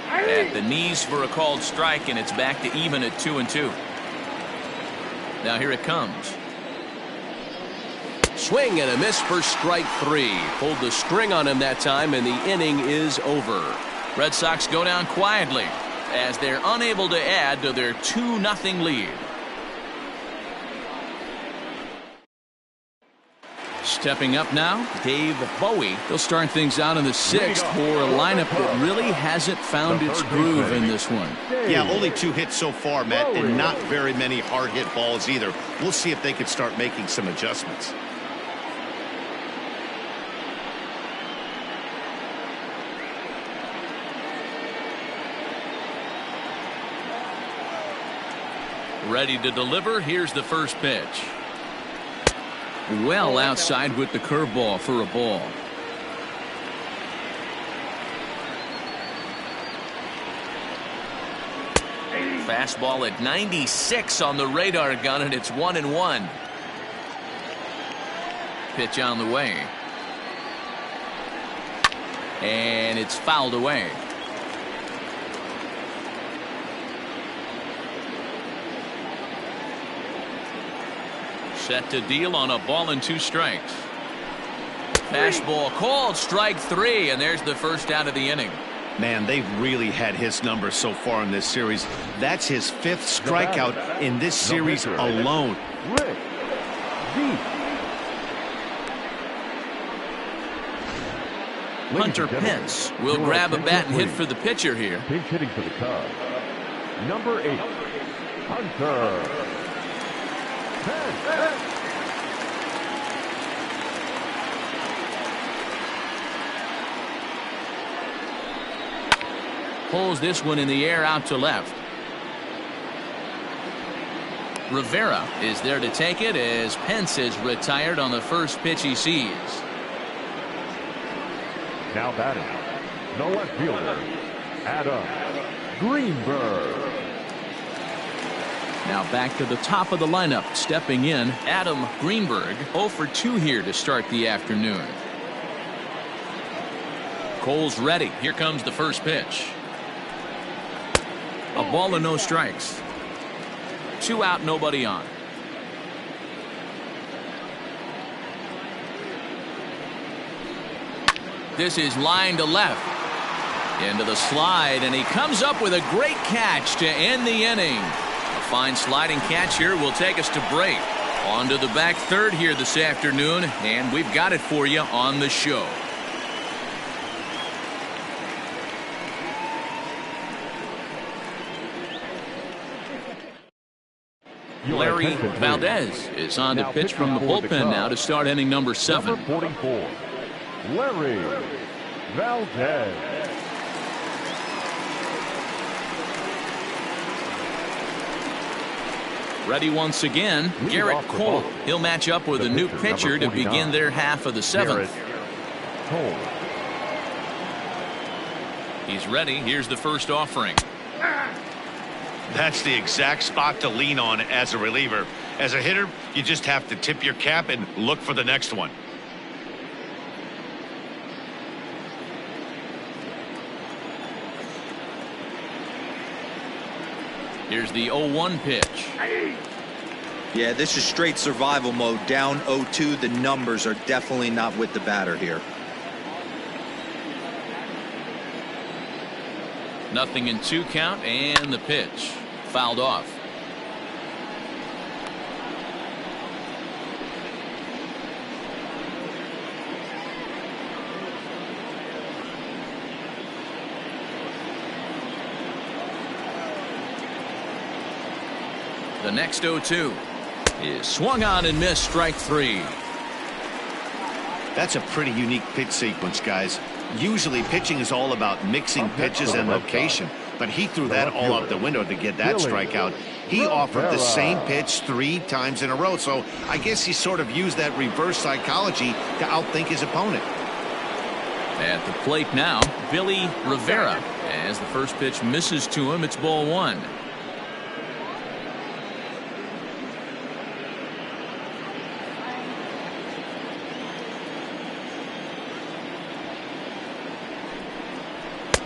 At the knees for a called strike, and it's back to even at 2-2. Now here it comes. Swing and a miss for strike 3. Pulled the string on him that time, and the inning is over. Red Sox go down quietly as they're unable to add to their 2-0 lead. Stepping up now, Dave Bowie. He'll start things out in the 6th for a lineup that really hasn't found its groove in this one.
Yeah, only 2 hits so far, Matt, and not very many hard hit balls either. We'll see if they can start making some adjustments.
Ready to deliver. Here's the first pitch. Well outside with the curveball for a ball. Fastball at 96 on the radar gun, and it's 1-1. Pitch on the way. And it's fouled away. Set to deal on a ball and 2 strikes. Fastball called, strike 3, and there's the first out of the inning.
Man, they've really had his number so far in this series. That's his 5th strikeout in this series alone.
Rick D.
Hunter Pence will grab a bat and hit for the pitcher here.
Pinch hitting for the Cubs, number 8, Hunter Pence.
Pulls this one in the air out to left. Rivera is there to take it as Pence is retired on the first pitch he sees.
Now batting, the left fielder, Adam Greenberg.
Now back to the top of the lineup. Stepping in, Adam Greenberg, 0 for 2 here to start the afternoon. Cole's ready. Here comes the first pitch. A ball and no strikes. 2 out, nobody on. This is line to left. Into the slide, and he comes up with a great catch to end the inning. A fine sliding catch here will take us to break. On to the back third here this afternoon, and we've got it for you on the show. Larry Valdez is on to pitch from the bullpen now to start inning number 7.
Number 44, Larry Valdez.
Ready once again, Garrett Cole. He'll match up with a new pitcher to begin their half of the 7th. He's ready. Here's the first offering.
That's the exact spot to lean on as a reliever. As a hitter, you just have to tip your cap and look for the next one.
Here's the 0-1 pitch.
Yeah, this is straight survival mode. Down 0-2. The numbers are definitely not with the batter here.
Nothing in 2 count, and the pitch fouled off. The next 0-2 is swung on and missed, strike 3.
That's a pretty unique pitch sequence, guys. Usually pitching is all about mixing pitches and location, but he threw that all out the window to get that strikeout. He offered the same pitch 3 times in a row, so I guess he sort of used that reverse psychology to outthink his opponent.
At the plate now, Billy Rivera. As the first pitch misses to him, it's ball 1.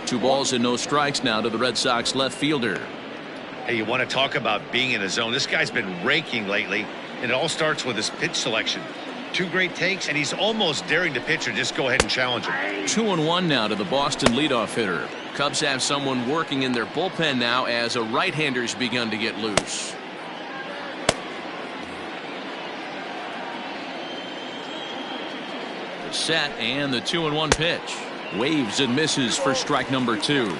Two balls and no strikes now to the Red Sox left fielder.
Hey, you want to talk about being in a zone? This guy's been raking lately, and it all starts with his pitch selection. 2 great takes, and he's almost daring the pitcher just go ahead and challenge him.
2-1 now to the Boston leadoff hitter. Cubs have someone working in their bullpen now as a right-hander's begun to get loose. The set and the 2-1 pitch. Waves and misses for strike number 2.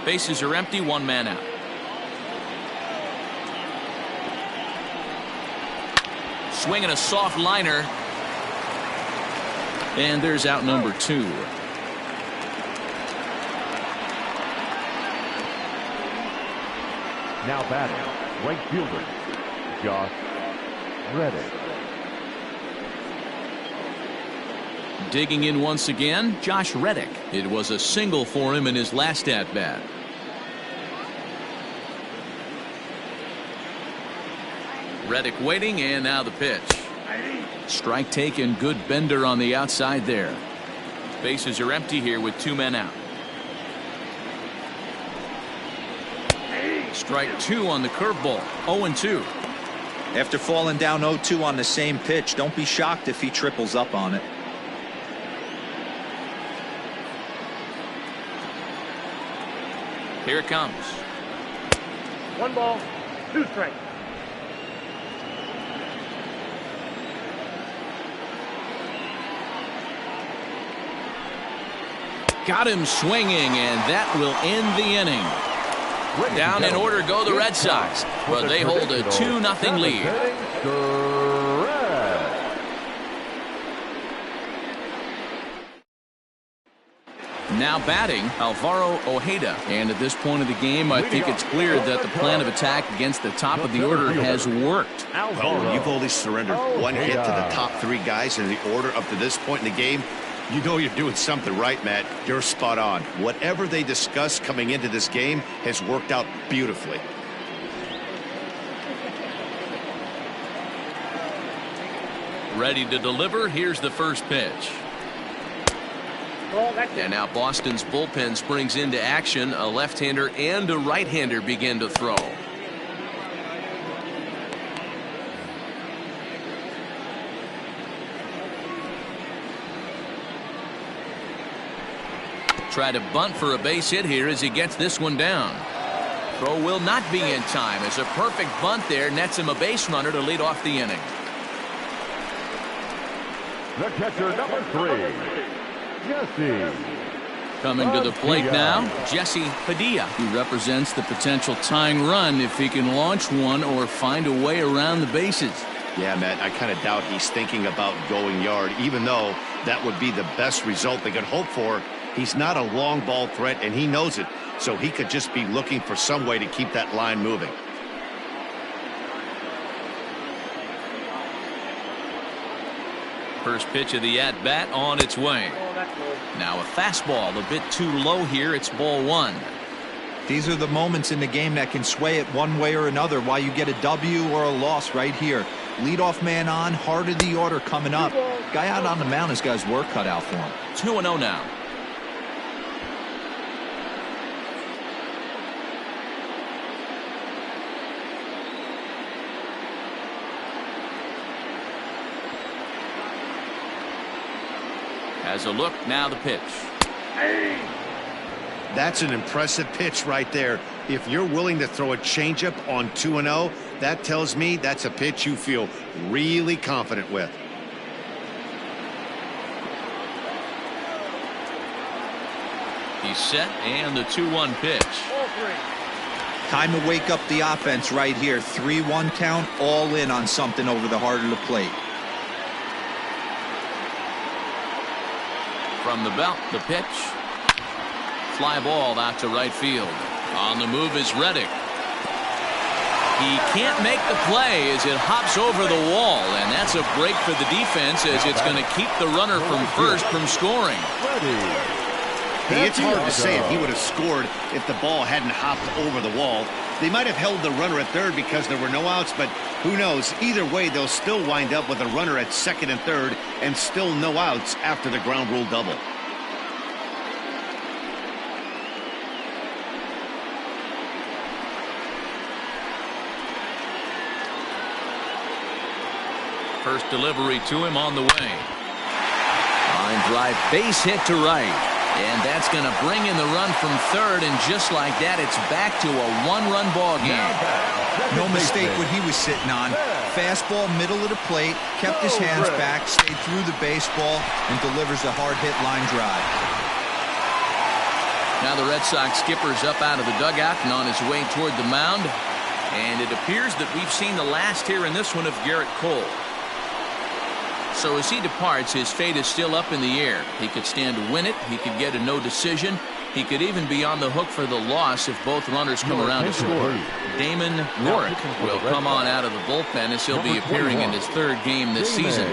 Bases are empty, 1 man out. Swinging a soft liner. And there's out number 2.
Now batting, right fielder, Josh Reddick.
Digging in once again, Josh Reddick. It was a single for him in his last at-bat. Reddick waiting, and now the pitch. Strike taken, good bender on the outside there. Bases are empty here with 2 men out. Strike 2 on the curveball. 0-2.
After falling down 0-2 on the same pitch, don't be shocked if he triples up on it.
Here it comes.
1 ball, 2 strikes.
Got him swinging, and that will end the inning. Down in order go the Red Sox, but they hold a 2-0 lead. Now batting, Alvaro Ojeda. And at this point of the game, I think it's clear that the plan of attack against the top of the order has worked.
Well, you've only surrendered 1 hit to the top 3 guys in the order up to this point in the game. You know you're doing something right, Matt. You're spot on. Whatever they discussed coming into this game has worked out beautifully.
Ready to deliver. Here's the first pitch. And now Boston's bullpen springs into action. A left-hander and a right-hander begin to throw. Try to bunt for a base hit here as he gets this one down. Throw will not be in time as a perfect bunt there nets him a base runner to lead off the inning.
The catcher, number 3, Jesse.
Coming to the plate now, Jesse Padilla. He represents the potential tying run if he can launch one or find a way around the bases.
Yeah, Matt, I kind of doubt he's thinking about going yard, even though that would be the best result they could hope for. He's not a long ball threat, and he knows it, so he could just be looking for some way to keep that line moving.
First pitch of the at-bat on its way. Now a fastball a bit too low here. It's ball 1.
These are the moments in the game that can sway it one way or another, why you get a W or a loss right here. Leadoff man on, heart of the order coming up. Guy out on the mound has got his work cut out for him.
2-0 now. Has a look, now the pitch.
That's an impressive pitch right there. If you're willing to throw a changeup on 2-0, that tells me that's a pitch you feel really confident with.
He's set, and the 2-1 pitch.
Time to wake up the offense right here. 3-1 count, all in on something over the heart of the plate.
From the belt, the pitch. Fly ball out to right field. On the move is Reddick. He can't make the play as it hops over the wall, and that's a break for the defense as it's going to keep the runner from first from scoring.
Hey, it's hard to say if he would have scored if the ball hadn't hopped over the wall. They might have held the runner at third because there were no outs, but who knows? Either way, they'll still wind up with a runner at second and third and still no outs after the ground rule double.
First delivery to him on the way. Line drive, base hit to right. And that's going to bring in the run from third, and just like that, it's back to a one-run ball game.
No mistake what he was sitting on. Fastball, middle of the plate, kept his hands back, stayed through the baseball, and delivers a hard-hit line drive.
Now the Red Sox skipper's up out of the dugout and on his way toward the mound. And it appears that we've seen the last here in this one of Garrett Cole. So as he departs, his fate is still up in the air. He could stand to win it. He could get a no decision. He could even be on the hook for the loss if both runners come around to score. Damon Warrick will come on out of the bullpen as he'll be appearing in his third game this season.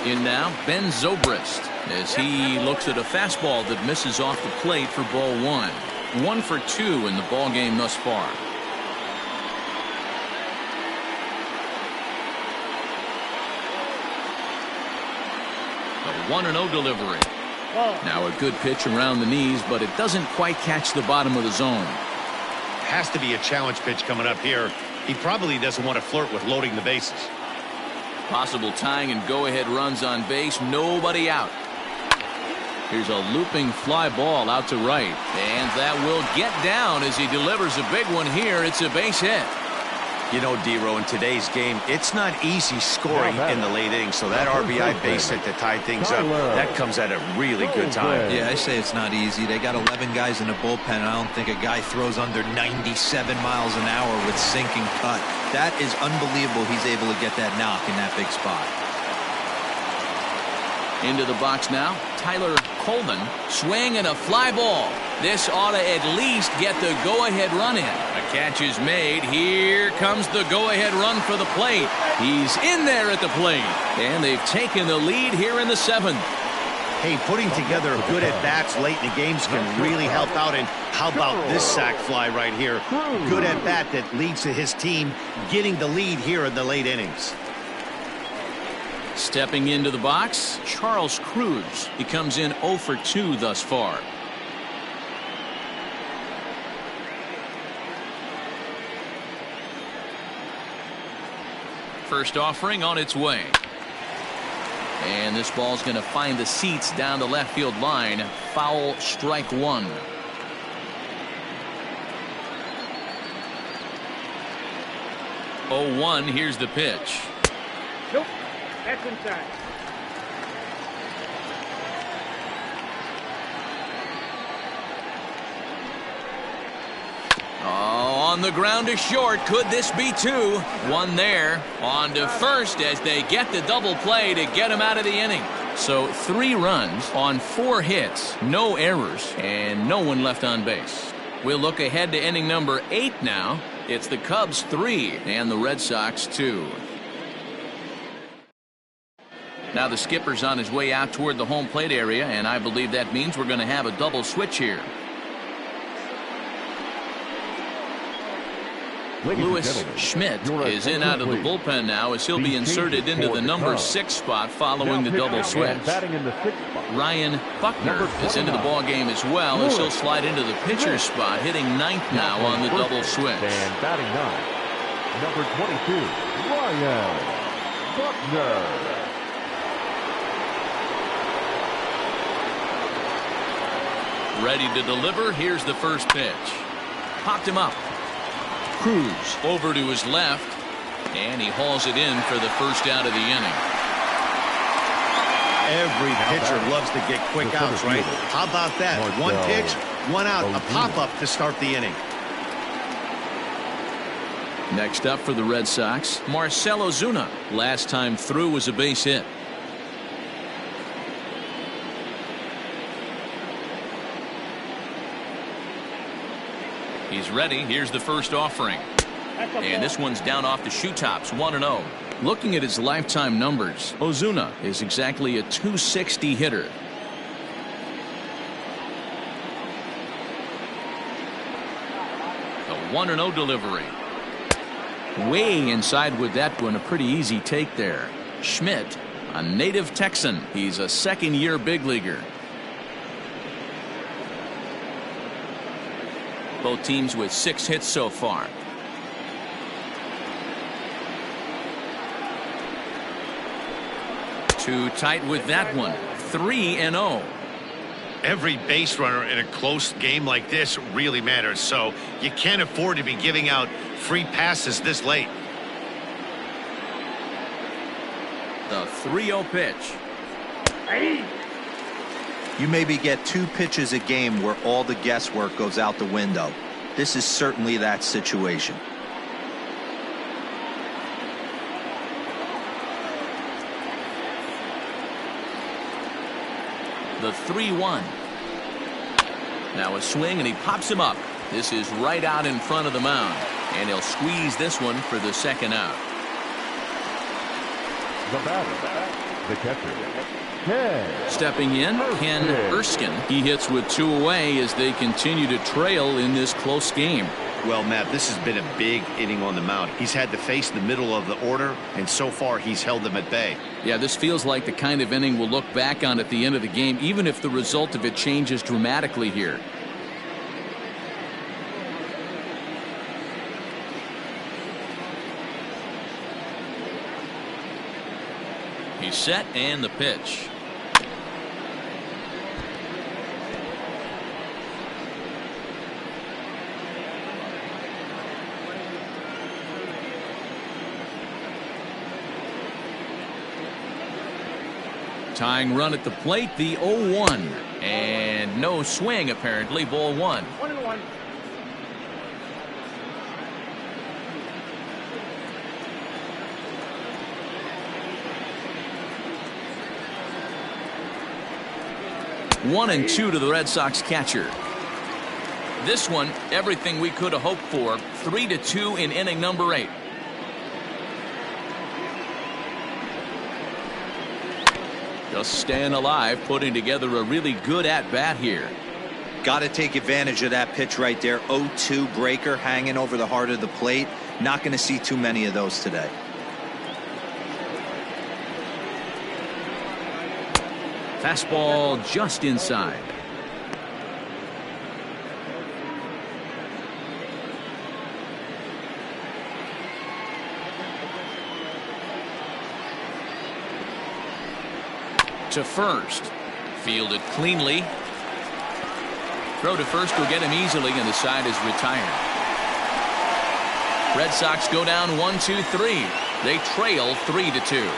In now, Ben Zobrist, as he looks at a fastball that misses off the plate for ball 1. 1 for 2 in the ball game thus far. A 1-0 delivery. Now a good pitch around the knees, but it doesn't quite catch the bottom of the zone.
Has to be a challenge pitch coming up here. He probably doesn't want to flirt with loading the bases.
Possible tying and go-ahead runs on base. Nobody out. Here's a looping fly ball out to right. And that will get down as he delivers a big one here. It's a base hit.
You know, D-Row, in today's game, it's not easy scoring in the late innings, so that RBI base hit to tie things up, that comes at a really good time.
Yeah, I say it's not easy. They got 11 guys in the bullpen. I don't think a guy throws under 97 miles an hour with sinking cut. That is unbelievable he's able to get that knock in that big spot.
Into the box now, Tyler Coleman. Swing and a fly ball. This ought to at least get the go-ahead run in. A catch is made. Here comes the go-ahead run for the plate. He's in there at the plate. And they've taken the lead here in the 7th.
Hey, putting together good at-bats late in the games can really help out. And how about this sac fly right here? Good at-bat that leads to his team getting the lead here in the late innings.
Stepping into the box, Charles Cruz. He comes in 0 for 2 thus far. First offering on its way. And this ball's going to find the seats down the left field line. Foul, strike 1. Oh, 1. Here's the pitch.
Nope. That's inside.
Oh, on the ground to short. Could this be 2? 1 there. On to first as they get the double play to get him out of the inning. So 3 runs on 4 hits, no errors, and no one left on base. We'll look ahead to inning number 8 now. It's the Cubs 3 and the Red Sox 2. Now the skipper's on his way out toward the home plate area, and I believe that means we're going to have a double switch here. Lewis Schmidt is in out of the bullpen now as he'll be inserted into the number 6 spot following the double switch. Ryan Buckner is into the ball game as well as he'll slide into the pitcher's spot, hitting 9th now on the double switch.
And batting 9, number 22, Ryan Buckner.
Ready to deliver. Here's the first pitch. Popped him up. Cruz over to his left, and he hauls it in for the first out of the inning.
Every pitcher loves to get quick outs, right? How about that? 1 pitch, 1 out, a pop-up to start the inning.
Next up for the Red Sox, Marcell Ozuna. Last time through was a base hit. He's ready. Here's the first offering. And this one's down off the shoe tops, 1-0. Looking at his lifetime numbers, Ozuna is exactly a .260 hitter. The 1-0 delivery. Way inside with that one. A pretty easy take there. Schmidt, a native Texan. He's a second-year big leaguer. Both teams with 6 hits so far. Too tight with that one. 3-0.
Every base runner in a close game like this really matters, so you can't afford to be giving out free passes this late.
The 3-0 pitch.
Hey.
You maybe get 2 pitches a game where all the guesswork goes out the window. This is certainly that situation.
The 3-1. Now a swing, and he pops him up. This is right out in front of the mound, and he'll squeeze this one for the second out.
The batter, the catcher.
Stepping in, Ken Erskine. He hits with 2 away as they continue to trail in this close game.
Well, Matt, this has been a big inning on the mound. He's had to face the middle of the order, and so far he's held them at bay.
Yeah, this feels like the kind of inning we'll look back on at the end of the game, even if the result of it changes dramatically here. He's set, and the pitch. Tying run at the plate, the 0-1. And no swing, apparently. Ball 1.
1-1.
1-2 to the Red Sox catcher. This one, everything we could have hoped for. 3-2 in inning number 8. Just staying alive, putting together a really good at-bat here.
Got to take advantage of that pitch right there. 0-2 breaker hanging over the heart of the plate. Not going to see too many of those today.
Fastball just inside. To first. Fielded cleanly. Throw to first will get him easily, and the side is retired. Red Sox go down 1-2-3. They trail 3-2.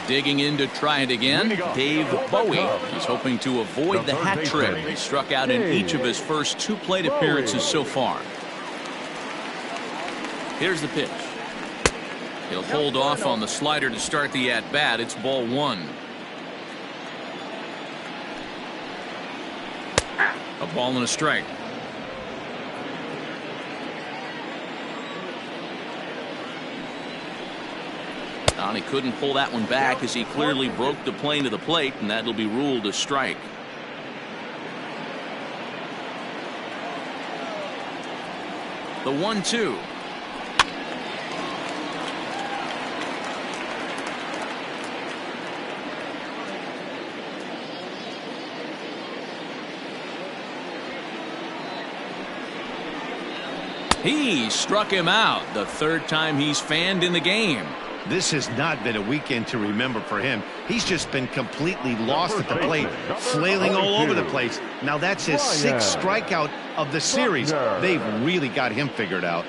Digging in to try it again, Dave Bowie. He's hoping to avoid the hat trick. He struck out in each of his first 2 plate appearances so far. Here's the pitch. He'll hold off on the slider to start the at-bat. It's ball 1. A ball and a strike. He couldn't pull that one back as he clearly broke the plane to the plate, and that'll be ruled a strike. The 1-2. He struck him out, the 3rd time he's fanned in the game.
This has not been a weekend to remember for him. He's just been completely lost at the plate, flailing all over the place. Now that's his 6th strikeout of the series. They've really got him figured out.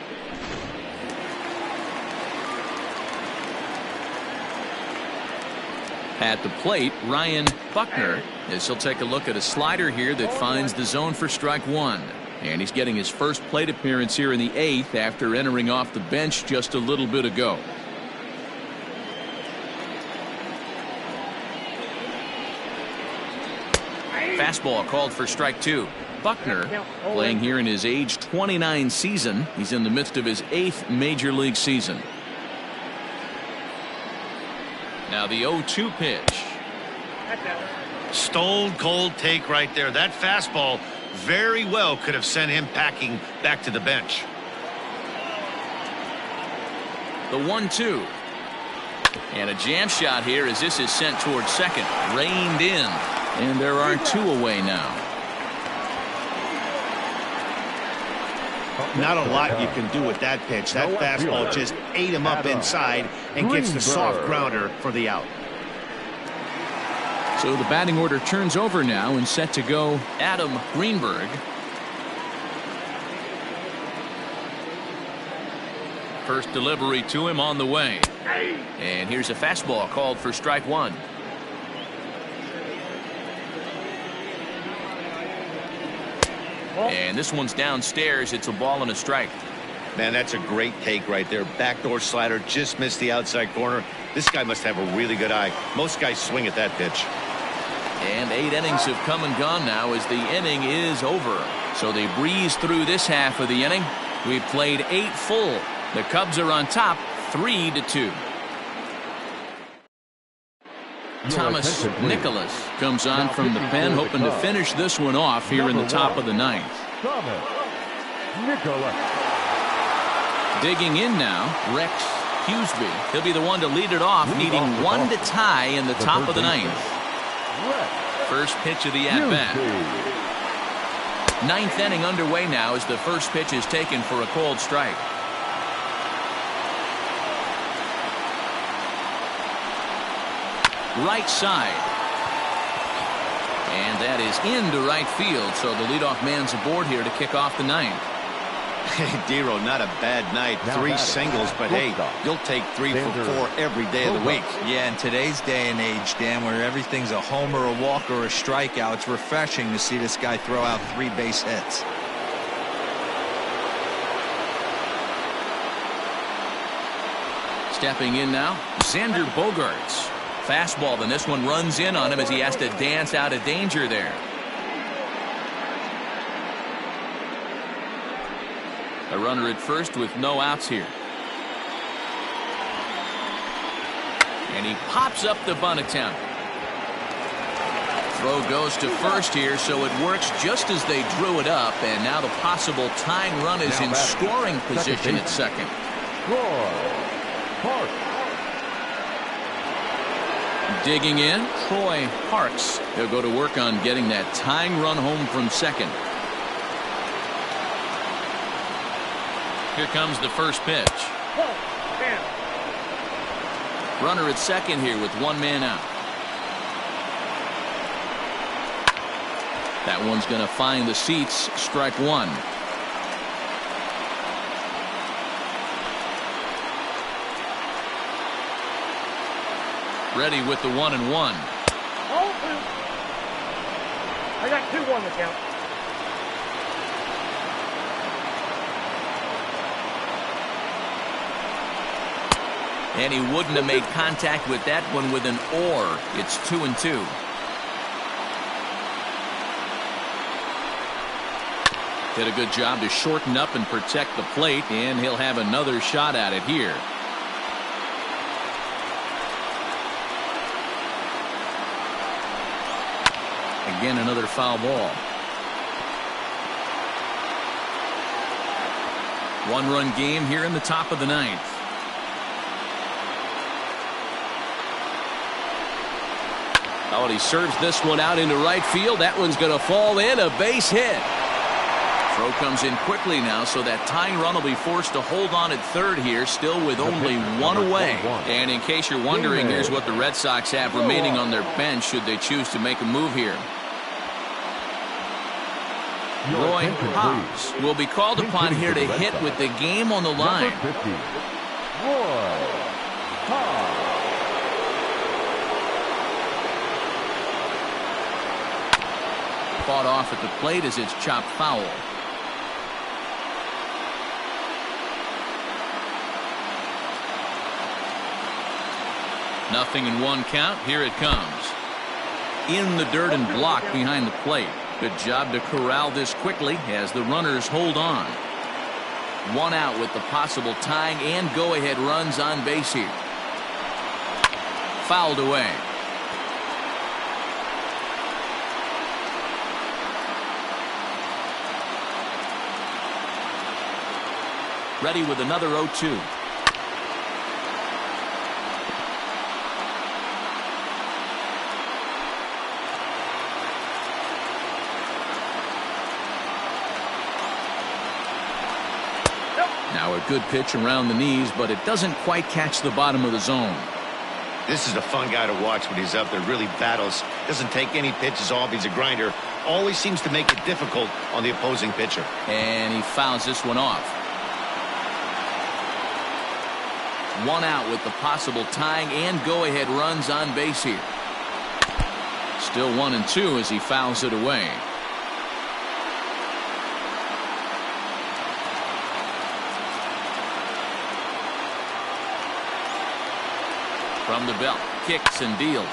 At the plate, Ryan Buckner, as he'll take a look at a slider here that finds the zone for strike 1. And he's getting his first plate appearance here in the 8th after entering off the bench just a little bit ago. Fastball called for strike 2. Buckner playing here in his age 29 season. He's in the midst of his 8th major league season. Now the 0-2 pitch.
Stone cold take right there. That fastball very well could have sent him packing back to the bench.
The 1-2. And a jam shot here as this is sent towards second. Reined in. And there are 2 away now.
Not a lot you can do with that pitch. That fastball just ate him up inside and gets the soft grounder for the out.
So the batting order turns over now and set to go Adam Greenberg. First delivery to him on the way. And here's a fastball called for strike 1. And this one's downstairs. It's a ball and a strike.
Man, that's a great take right there. Backdoor slider just missed the outside corner. This guy must have a really good eye. Most guys swing at that pitch.
And 8 innings have come and gone now as the inning is over. So they breeze through this half of the inning. We've played 8 full. The Cubs are on top 3-2. Thomas Nicholas comes on from the pen, hoping to finish this one off here in the top of the 9th. Digging in now, Rex Huseby. He'll be the one to lead it off, needing 1 to tie in the top of the 9th. First pitch of the at-bat. 9th inning underway now as the first pitch is taken for a called strike. Right side. And that is into right field, so the leadoff man's aboard here to kick off the 9th.
Dero, not a bad night. 3 singles, but hey, you'll take 3 for 4 every day of the week.
Yeah, in today's day and age, Dan, where everything's a homer, a walk, or a strikeout, it's refreshing to see this guy throw out 3 base hits.
Stepping in now, Xander Bogaerts. Fastball, then this one runs in on him as he has to dance out of danger there. A runner at first with no outs here. And he pops up the bunt attempt. Throw goes to first here, so it works just as they drew it up, and now the possible tying run is in scoring position at second. Digging in, Troy Parks. He'll go to work on getting that tying run home from second. Here comes the first pitch. Runner at second here with one man out. That one's going to find the seats. Strike one. Ready with the 1-1.
I got 2-1 the count.
And he wouldn't have made contact with that one with an or. It's 2-2. Did a good job to shorten up and protect the plate, and he'll have another shot at it here. Again, another foul ball. One-run game here in the top of the ninth. Oh, and he serves this one out into right field. That one's going to fall in. A base hit. Throw comes in quickly now, so that tying run will be forced to hold on at third here, still with only one away. And in case you're wondering, here's what the Red Sox have remaining on their bench should they choose to make a move here. Roy Hobbs will be called upon here to hit with the game on the line. Fought off at the plate as it's chopped foul. Nothing in one count. Here it comes. In the dirt and blocked behind the plate. Good job to corral this quickly as the runners hold on. One out with the possible tying and go-ahead runs on base here. Fouled away. Ready with another 0-2. Now a good pitch around the knees, but it doesn't quite catch the bottom of the zone.
This is a fun guy to watch when he's up there. Really battles. Doesn't take any pitches off. He's a grinder. Always seems to make it difficult on the opposing pitcher.
And he fouls this one off. One out with the possible tying and go-ahead runs on base here. Still 1-2 as he fouls it away. From the belt, kicks and deals.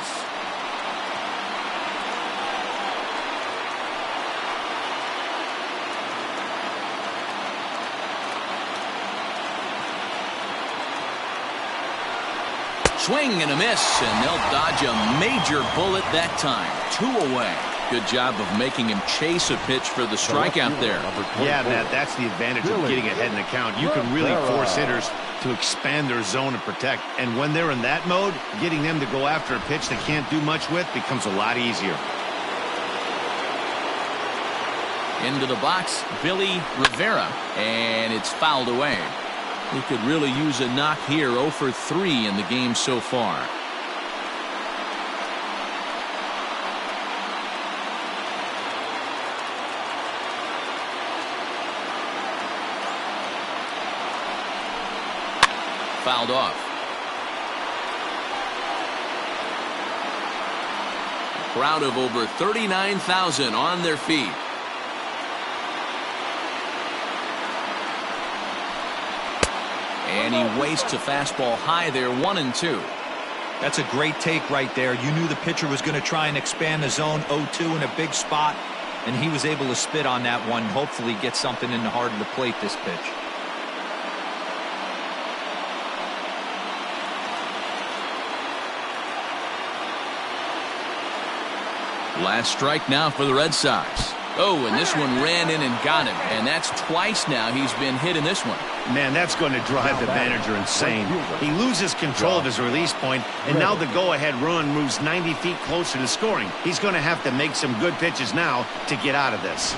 Swing and a miss, and they'll dodge a major bullet that time. 2 away. Good job of making him chase a pitch for the strikeout there.
Yeah, Matt, that's the advantage of getting ahead in the count. You can really force hitters to expand their zone and protect. And when they're in that mode, getting them to go after a pitch they can't do much with becomes a lot easier.
Into the box, Billy Rivera, and it's fouled away. He could really use a knock here. 0 for 3 in the game so far. Fouled off. A crowd of over 39,000 on their feet. And and he wastes a fastball high there, 1-2.
That's a great take right there. You knew the pitcher was going to try and expand the zone 0-2 in a big spot, and he was able to spit on that one. Hopefully get something in the heart of the plate this pitch.
Last strike now for the Red Sox. Oh, and this one ran in and got him. And that's twice now he's been hit in this one.
Man, that's going to drive the manager insane. He loses control of his release point, and now the go-ahead run moves 90 feet closer to scoring. He's going to have to make some good pitches now to get out of this.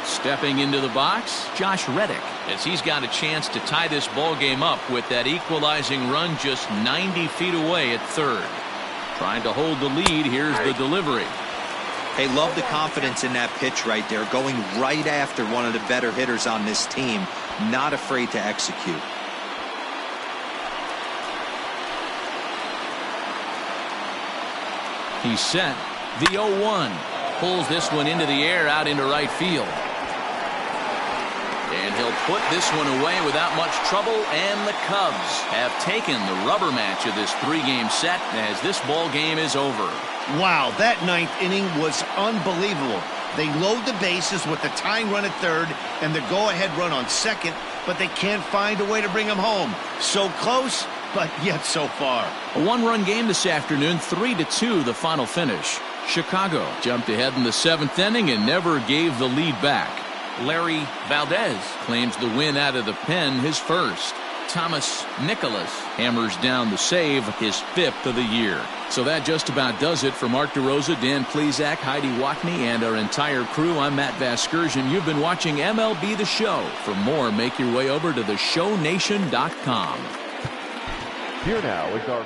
Stepping into the box, Josh Reddick, as he's got a chance to tie this ball game up with that equalizing run just 90 feet away at third. Trying to hold the lead. Here's the delivery.
Hey, love the confidence in that pitch right there. Going right after one of the better hitters on this team. Not afraid to execute.
He's set. The 0-1. Pulls this one into the air out into right field. And he'll put this one away without much trouble, and the Cubs have taken the rubber match of this three-game set as this ball game is over.
Wow, that ninth inning was unbelievable. They load the bases with the tying run at third and the go-ahead run on second, but they can't find a way to bring them home. So close, but yet so far.
A one-run game this afternoon, 3-2 the final finish. Chicago jumped ahead in the seventh inning and never gave the lead back. Larry Valdez claims the win out of the pen, his first. Thomas Nicholas hammers down the save, his fifth of the year. So that just about does it for Mark DeRosa, Dan Plesac, Heidi Watney, and our entire crew. I'm Matt Vasgersian. You've been watching MLB The Show. For more, make your way over to theshownation.com.
Here now is our